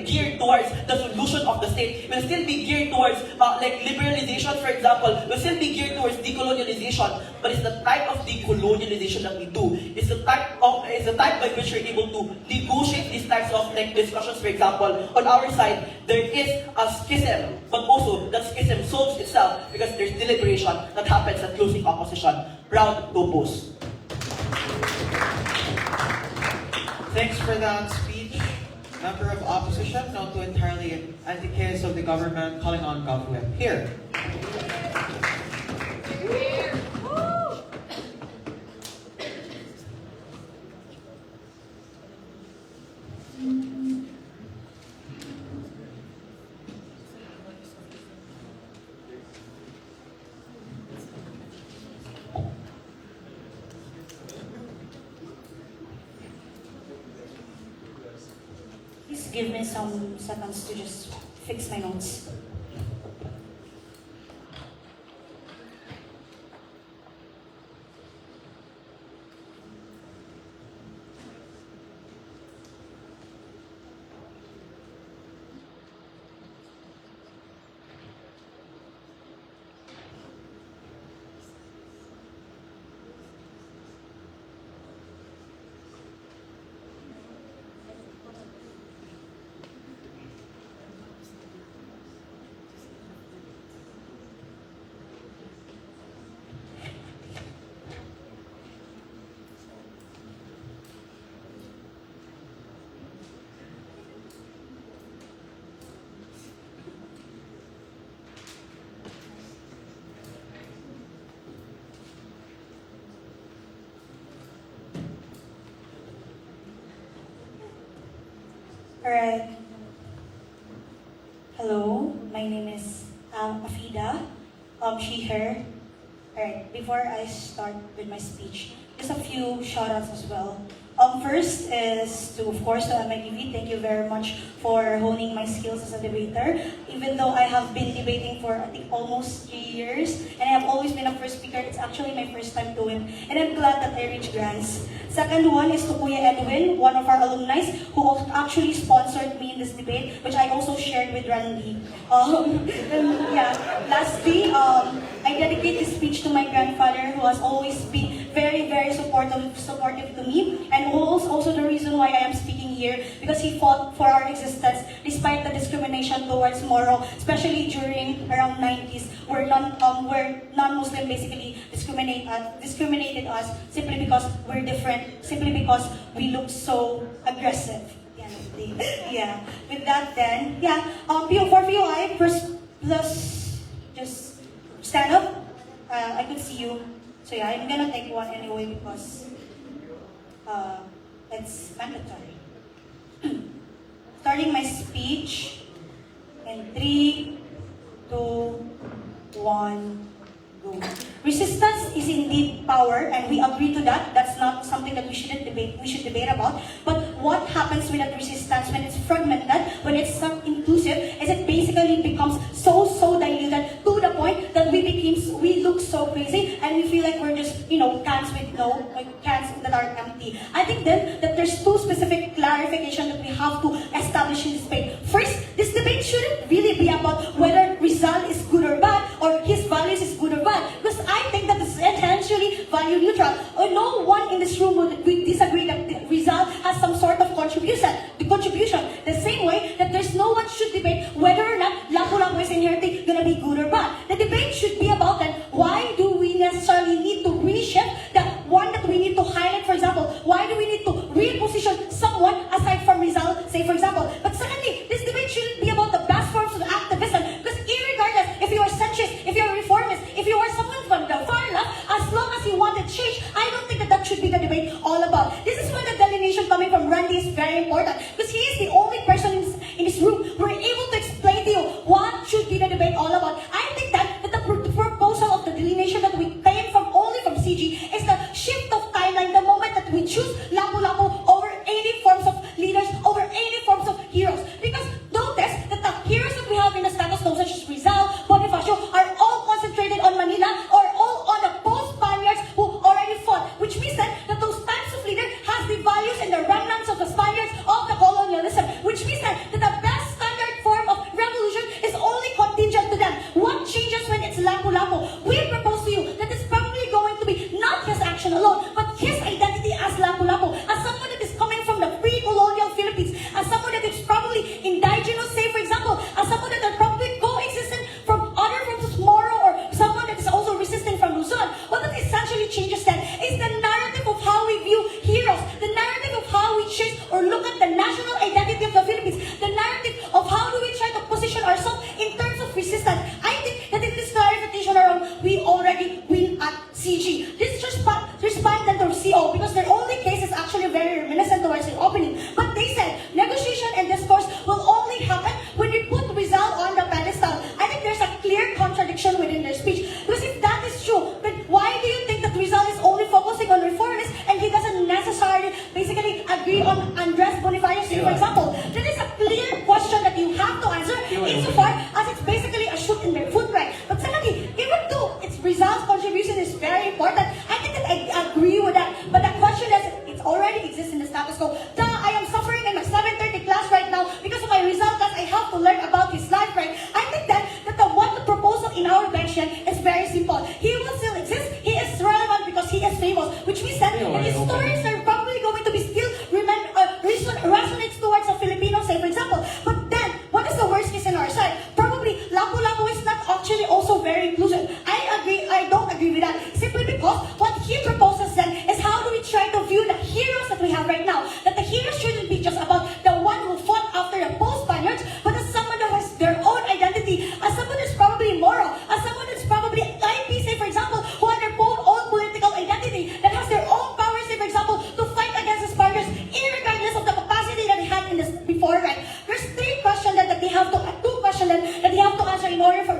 gear towards the solution of the state, will still be geared towards like liberalization, for example, will still be geared towards decolonialization. But it's the type of decolonialization that we do. It's the type by which we're able to negotiate these types of like discussions, for example. On our side, there is a schism, but also that schism solves itself because there's deliberation that happens at closing opposition. Proud to oppose. Thanks for that speech. Member of opposition, known to entirely anti-chaos of the government, calling on GovWeb. Here. Please give me some seconds to just fix my notes. Alright. Hello, my name is Afida. She, her. Alright, before I start with my speech, just a few shoutouts as well. First is to, of course, to MITV. Thank you very much for honing my skills as a debater. Even though I have been debating for, I think, almost 3 years, and I have always been a first speaker, it's actually my first time doing, and I'm glad that I reached grants. Second one is to Kuya Edwin, one of our alumni, who actually sponsored me in this debate, which I also shared with Randy. Lastly, I dedicate this speech to my grandfather, who has always been very, very supportive to me, and who is also the reason why I am speaking here, because he fought for our existence despite the discrimination towards Moro, especially during around 90s, where non-Muslim basically discriminated us simply because we're different, simply because we look so aggressive. Yeah. With that then, for POI, plus just stand up. I could see you. So yeah, I'm gonna take one anyway because it's mandatory. Starting my speech in 3, 2, 1, go. Resistance is indeed power, and we agree to that. That's not something that we should debate about. But what happens with that resistance when it's fragmented, when it's not inclusive, is it basically becomes so are empty. I think then that there's two specific clarification that we have to establish in this debate. First, this debate shouldn't really be about whether Rizal is good or bad or his values is good or bad, because I think that this is essentially value neutral. Or no one in this room would disagree that Rizal has some sort of contribution. The same way that there's no one should debate whether or not Lapu-Lapu is inherently gonna be good or bad. The debate should be about then why do we necessarily need to reshift the one that we need to highlight, for example, why do we need to reposition someone aside from Rizal, say for example. But secondly, this debate shouldn't be about the best forms of activism, because irregardless if you are centrist, if you are reformist, if you are someone from the far left, as long as you wanted change, I don't think that should be the debate all about. This is where the delineation coming from Randy is very important, because he is the only person in this room who are able to explain to you what should be the debate all about. I think that the proposal of the delineation that we came from only from CG is the shift of timeline, the moment that we choose Lapu-Lapu over any forms of leaders, over any forms of heroes. Because notice that the heroes that we have in the status quo, such as Rizal, Bonifacio, are all concentrated on Manila or all on the post-Spaniards who already fought, which means that those types of leaders has the values and the remnants of the Spaniards of the colonialism, which means that the best standard form of revolution is only contingent to them. What changes when it's Lapu-Lapu? We propose to you that it's probably going to be not his action alone, but his identity as Lapu-Lapu, as someone that is coming from the pre-colonial Philippines, as someone that is probably indigenous, say for example, as someone that are probably coexisting from other forms of Moro, or someone that is also resisting from Luzon. What that essentially changes then is the narrative of how we view heroes, the narrative of how we chase or look at the national identity of the Philippines, the narrative of how do we try to position ourselves in terms of resistance. I think that in this clarification around, we already win at CG. This just respond then to CO, because their only case is actually very reminiscent towards the opening. But they said negotiation and discourse will only happen when we put Rizal on the pedestal. I think there's a clear contradiction within their speech. Because if that is true, then why do you think that Rizal is only focusing on reformists and he doesn't necessarily basically agree on Andres Bonifacio, say for example? That is a clear question that you have to answer insofar as it's basically a shoot in their foot, right? But secondly, even though it's Rizal's contribution is very important, I think that I agree with that. But the question is, it already exists in the status quo. I am suffering in my 7:30 class right now because of my result class. I have to learn about his life, right? I think that the proposal in our bench is very simple. He will still exist. He is relevant because he is famous, which means that his stories are probably going to be still resonates towards a Filipino, say for example. But then, what is the worst case in our side? Probably Lapu-Lapu is not actually also very inclusive. I don't agree with that. Simply because what he proposes then is how do we try to view the heroes that we have right now? That the heroes shouldn't be just about the one who fought after the post-Spaniards, but as someone that has their own identity, as someone that's probably moral, as someone that's probably IP, say for example, who have their own political identity, that has their own power, say for example, to fight against the Spaniards, irregardless of the capacity that they had in this before, right? There's two questions that they have to answer in order for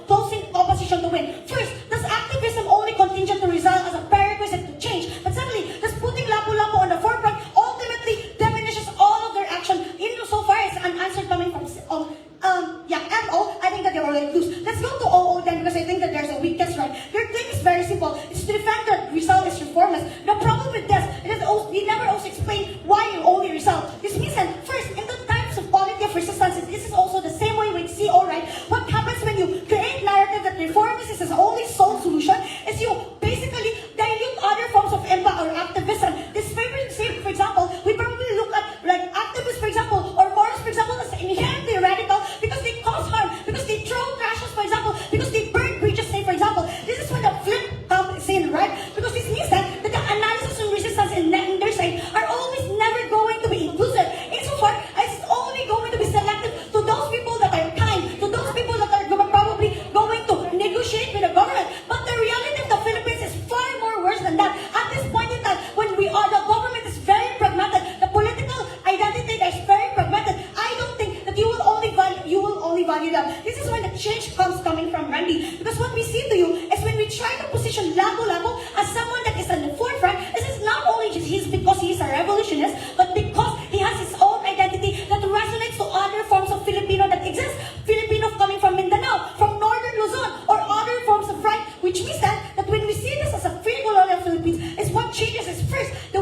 closing opposition to win. First, does activism only contingent to Rizal as a prerequisite to change? But secondly, does putting Lapu-Lapu on the forefront ultimately diminishes all of their action insofar as an answer coming from MO? I think that they're already loose. Let's go to OO then, because I think that there's a weakness, right? Their claim is very simple. It's to defend that Rizal is reformist. The problem with this is that they never also explain why only Rizal. This means that first, in the types of quality of resistance, this is also the same way with CO, right? What happens when you create narrative that reformist is the only sole solution is you basically dilute other forms of impact or activism. This favorite, say for example, we probably look at like activists, for example, or Morris, for example, as inherently radical because they cause harm, because they throw crashes, for example, because they burn bridges, say for example. This is when the flip comes in, right? Because this means that the analysis and resistance in their side are always never going to be inclusive. Insofar as it's only going to be selective to those people that are kind, to those people that are probably going to negotiate with the government. But the reality of the Philippines is far more worse than that. At this point in time, when the government is very pragmatic, the political identity is very pragmatic, I don't think that you will only value them. This is when the change coming from Randy. Because what we see to you is when we try to position Lapu-Lapu as someone that is in the forefront, this is not only just because he is a revolutionist, but because he has his own identity that resonates to other forms of Filipino that exist. Filipinos coming from Mindanao, from northern Luzon, or other forms of right, which means that when we see this as a free colonial Philippines, is what changes is first, the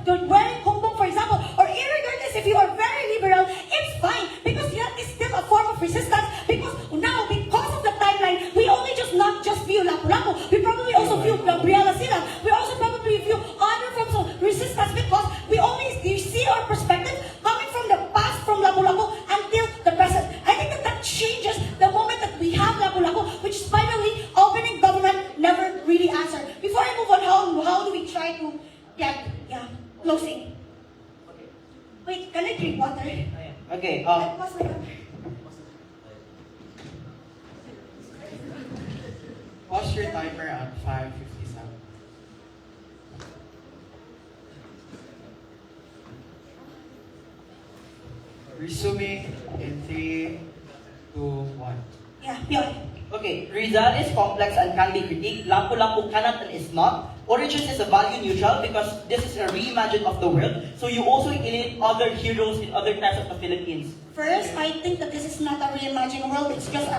you're wearing humbong, for example, or irregardless if you are very liberal, it's fine because that is still a form of resistance. Because now, because of the timeline, we only not just view Lapu-Lapu, we probably also view Gabriela Silang. We also probably view other forms of resistance because we only see our perspective coming from the past, from Lapu-Lapu until the present. I think that changes the moment that we have Lapu-Lapu, which is finally opening government never really answer. Before I move on, how do we try to get closing? Wait, can I drink water? Okay, I must like Pause your timer at 5:57. Resuming in 3, 2, 1. yeah. Okay, Rizal is complex and can be critiqued. Lapu-Lapu cannot and is not. Origins is a value neutral because this is a reimagine of the world. So you also elevate other heroes in other types of the Philippines. First, I think that this is not a reimagined world. It's just a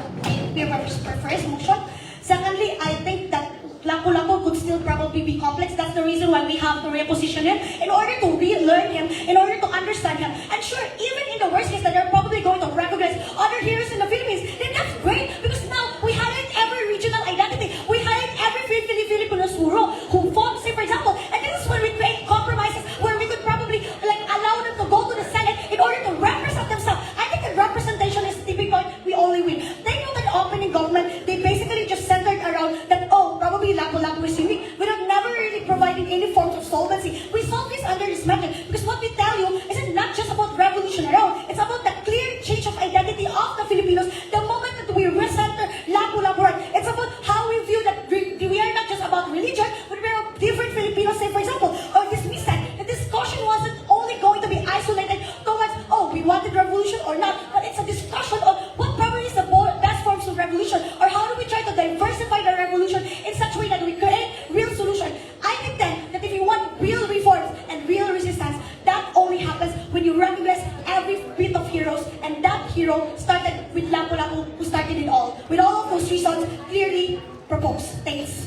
paper first motion. Secondly, I think that Lapu-Lapu could still probably be complex. That's the reason why we have to reposition him in order to relearn him, in order to understand him. And sure, even in the worst case that they're probably going to recognize other heroes in the Philippines, then that's great because now we highlight every regional identity. We highlight every Filipino who fought, say for example, and this is when we create compromises where we could probably allow them to go to the Senate in order to represent themselves. I think that representation is typical. We only win. They know that opening government, they basically just centered around that, probably Lapu-Lapu is unique. We have never really provided any forms of solvency. We solve this under this method because what we tell you is not just about revolution alone. It's about the clear change of identity of the Filipinos. The moment that we recenter Lapu-Lapu, it's about how we view that we are not just about religion, but we are different Filipinos. Say for example, this we said, the discussion wasn't only going to be isolated towards, we wanted revolution or not, but it's a discussion of what probably is the best forms of revolution, or how do we try to diversify the revolution in such a way that we create real solution. I think then that if you want real reforms and real resistance, that only happens when you recognize every bit of heroes, and that hero started with Lapu-Lapu, who started it all. With all of those reasons clearly proposed. Thanks.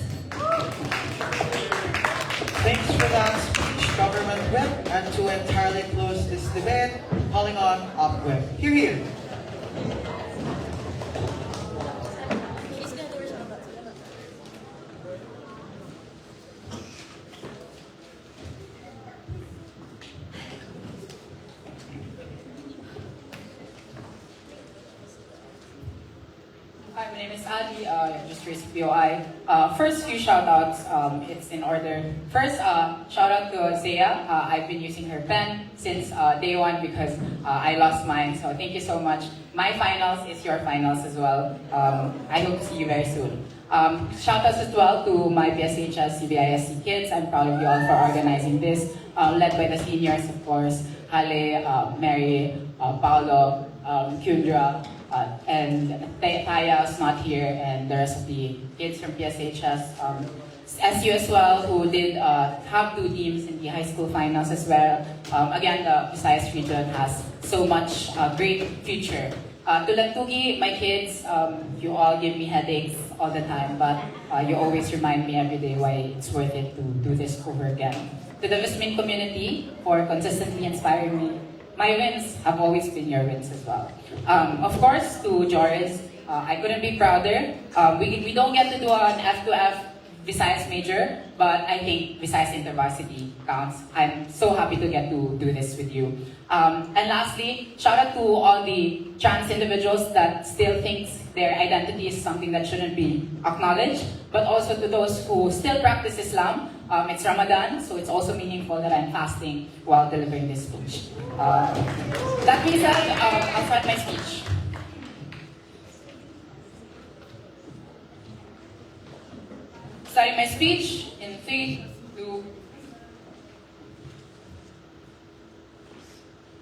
Thanks for that speech, Government Whip. And to entirely close this debate, calling on Op Whip. Here. Hi, my name is Ali, just raised POI. First few shoutouts, it's in order. First, shout out to Zaya. I've been using her pen since day one because I lost mine, so thank you so much. My finals is your finals as well. I hope to see you very soon. Shoutouts as well to my PSHS CBISC kids. I'm proud of you all for organizing this, led by the seniors, of course, Hale, Mary, Paolo, Kyundra, and Taya is not here, and the rest of the kids from PSHS. SU as well, who did have 2 teams in the high school finals as well. Again, the Visayas region has so much great future. To Lantugi, my kids, you all give me headaches all the time, but you always remind me every day why it's worth it to do this over again. To the Vismin community for consistently inspiring me. My wins have always been your wins as well. Of course, to Joris, I couldn't be prouder. We don't get to do an F2F Visayas major, but I think Visayas InterVarsity counts. I'm so happy to get to do this with you. And lastly, shout out to all the trans individuals that still thinks their identity is something that shouldn't be acknowledged, but also to those who still practice Islam. It's Ramadan, so it's also meaningful that I'm fasting while delivering this speech. That being said, I'll start my speech. Starting my speech in 3, 2.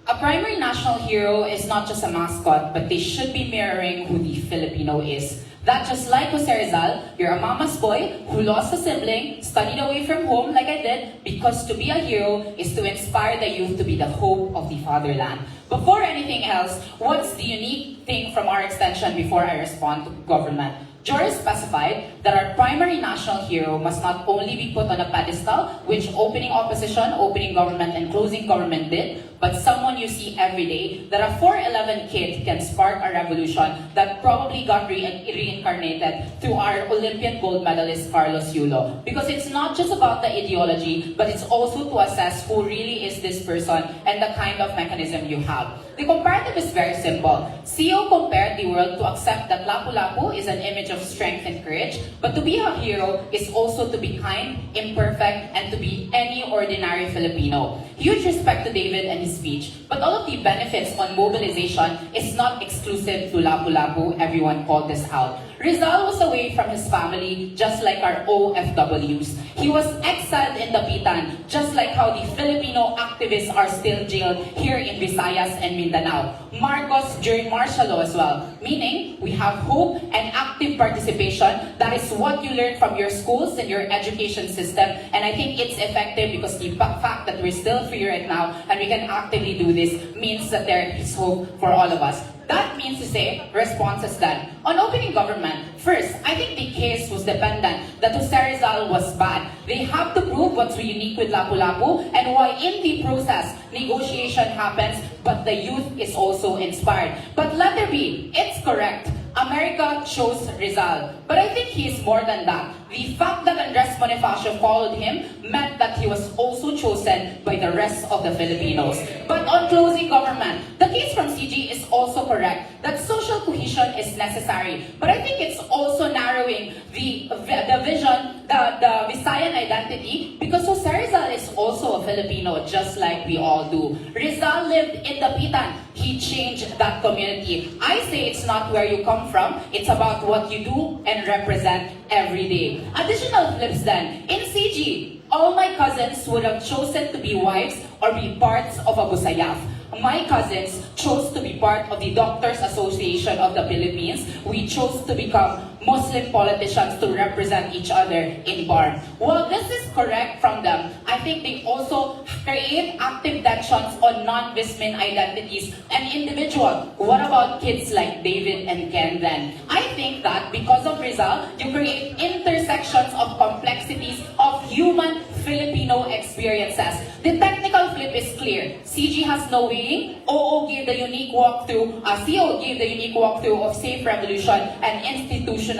A primary national hero is not just a mascot, but they should be mirroring who the Filipino is. That just like Jose Rizal, you're a mama's boy who lost a sibling, studied away from home like I did, because to be a hero is to inspire the youth to be the hope of the fatherland. Before anything else, what's the unique thing from our extension before I respond to government? Juries specified that our primary national hero must not only be put on a pedestal, which opening opposition, opening government, and closing government did, but someone you see every day, that a 4'11" kid can spark a revolution that probably got reincarnated through our Olympian gold medalist Carlos Yulo. Because it's not just about the ideology, but it's also to assess who really is this person and the kind of mechanism you have. The comparative is very simple. CEO compared the world to accept that Lapu-Lapu is an image of strength and courage, but to be a hero is also to be kind, imperfect, and to be any ordinary Filipino. Huge respect to David and his speech, but all of the benefits on mobilization is not exclusive to Lapu-Lapu. Everyone called this out. Rizal was away from his family, just like our OFWs. He was exiled in Dapitan, just like how the Filipino activists are still jailed here in Visayas and Mindanao. Marcos during martial law as well, meaning we have hope and active participation. That is what you learn from your schools and your education system, and I think it's effective because the fact that we're still free right now and we can actively do this means that there is hope for all of us. That means to say, responses then. On opening government, first, I think the case was dependent that Jose Rizal was bad. They have to prove what's unique with Lapu-Lapu and why in the process, negotiation happens, but the youth is also inspired. But let there be, it's correct. America chose Rizal. But I think he is more than that. The fact that Andres Bonifacio followed him meant that he was also chosen by the rest of the Filipinos. But on closing government, the case from CG is also correct, that social cohesion is necessary. But I think it's also narrowing the vision, the Visayan identity, because Jose Rizal is also a Filipino, just like we all do. Rizal lived in Dapitan. He changed that community. I say it's not where you come from, it's about what you do and represent every day. Additional flips then. In CG, all my cousins would have chosen to be wives or be parts of Abu Sayyaf. My cousins chose to be part of the Doctors Association of the Philippines. We chose to become Muslim politicians to represent each other in bar. While this is correct from them, I think they also create active tensions on non-Vismin identities and individual. What about kids like David and Ken then? I think that because of Rizal, you create intersections of complexities of human Filipino experiences. The technical flip is clear. CG has no wing. OO gave the unique walkthrough. CO gave the unique walkthrough of safe revolution and institutionalization.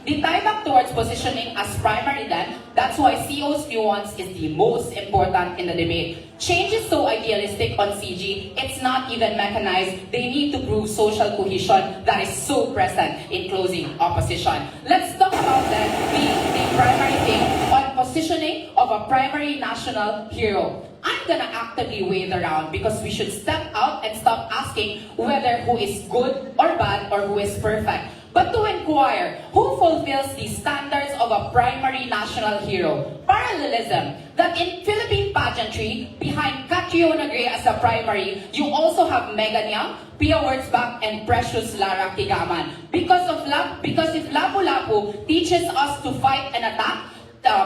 The tie back towards positioning as primary then, that's why CO's nuance is the most important in the debate. Change is so idealistic on CG, it's not even mechanized. They need to prove social cohesion that is so present in closing opposition. Let's talk about then the primary thing on positioning of a primary national hero. I'm gonna actively weigh the round because we should step out and stop asking whether who is good or bad or who is perfect, but to inquire who fulfills the standards of a primary national hero. Parallelism, that in Philippine pageantry, behind Catriona Gray as a primary, you also have Megan Young, Pia Wurtzbach, and Precious Lara Kigaman. Because if Lapu-Lapu teaches us to fight and attack,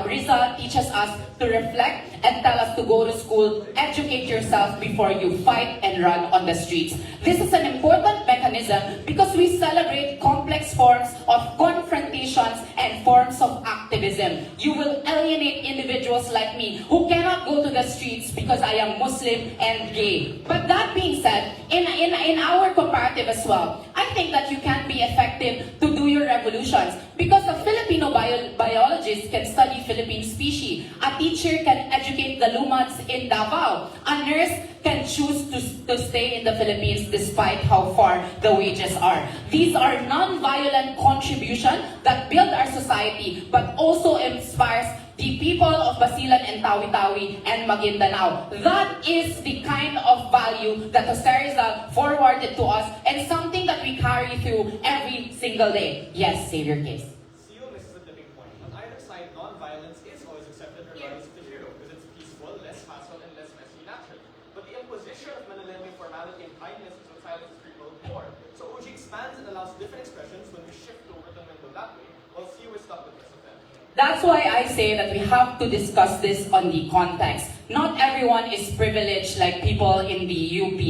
Rizal teaches us to reflect and tell us to go to school, educate yourself before you fight and run on the streets. This is an important mechanism because we celebrate complex forms of confrontations and forms of activism. You will alienate individuals like me who cannot go to the streets because I am Muslim and gay. But that being said, in our comparative as well, I think that you can be effective to do your revolutions because a Filipino biologist can study Philippine species. A teacher can educate the Lumans in Davao. A nurse can choose to stay in the Philippines despite how far the wages are. These are non-violent contributions that build our society but also inspires the people of Basilan and Tawi-Tawi and Maguindanao. That is the kind of value that Jose Rizal forwarded to us and something that we carry through every single day. Yes, save your case. CEO misses a tipping point. On either side, non-violence is always accepted regardless of the hero because it's peaceful, less hassle, and less messy natural. But the imposition of Manileme formality and kindness is what silences people more. So OG expands and allows different expressions when we shift over the window that way, while CEO is stuck with this of them. That's why I say that we have to discuss this on the context. not everyone is privileged like people in the UP.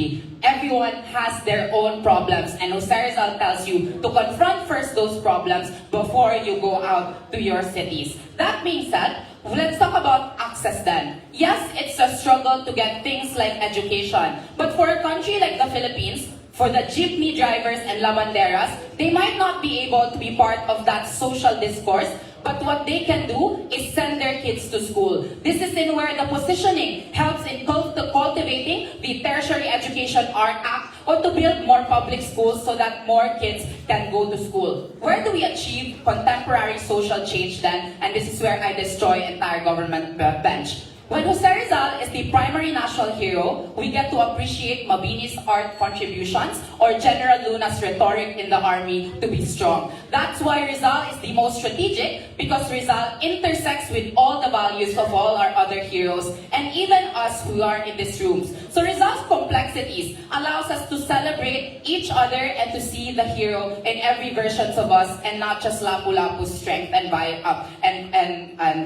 Everyone has their own problems, and Jose Rizal tells you to confront first those problems before you go out to your cities. That being said, let's talk about access then. Yes, it's a struggle to get things like education, but for a country like the Philippines, for the jeepney drivers and lavanderas, they might not be able to be part of that social discourse, but what they can do is send their kids to school. This is in where the positioning helps in cultivating the Tertiary Education Art Act, or to build more public schools so that more kids can go to school. Where do we achieve contemporary social change then? And this is where I destroy entire government bench. When Jose Rizal is the primary national hero, we get to appreciate Mabini's art contributions or General Luna's rhetoric in the army to be strong. That's why Rizal is the most strategic, because Rizal intersects with all the values of all our other heroes and even us who are in these rooms. So Rizal's complexities allows us to celebrate each other and to see the hero in every version of us and not just Lapu-Lapu's strength and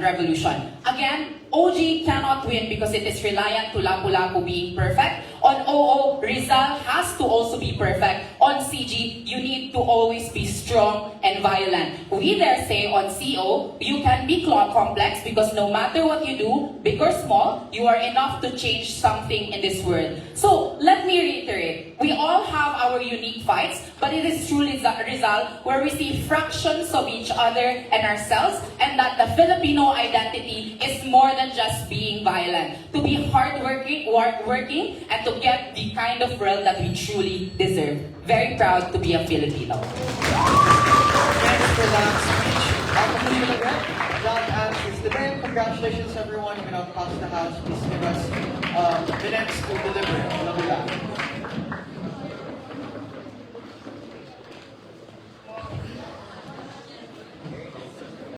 revolution. Again, OG cannot win because it is reliant to Lapu-Lapu being perfect. On OO, Rizal has to also be perfect. On CG, you need to always be strong and violent. We dare say on CO, you can be complex because no matter what you do, big or small, you are enough to change something in this world. So, let me reiterate. We all have our unique fights, but it is truly Rizal where we see fractions of each other and ourselves, and that the Filipino identity is more than just being violent. To be hardworking, and to get the kind of world that we truly deserve. Very proud to be a Filipino. Thanks for that speech. That answers the day. Congratulations everyone. You can now pass the house. Please give us minutes to deliver. Love you.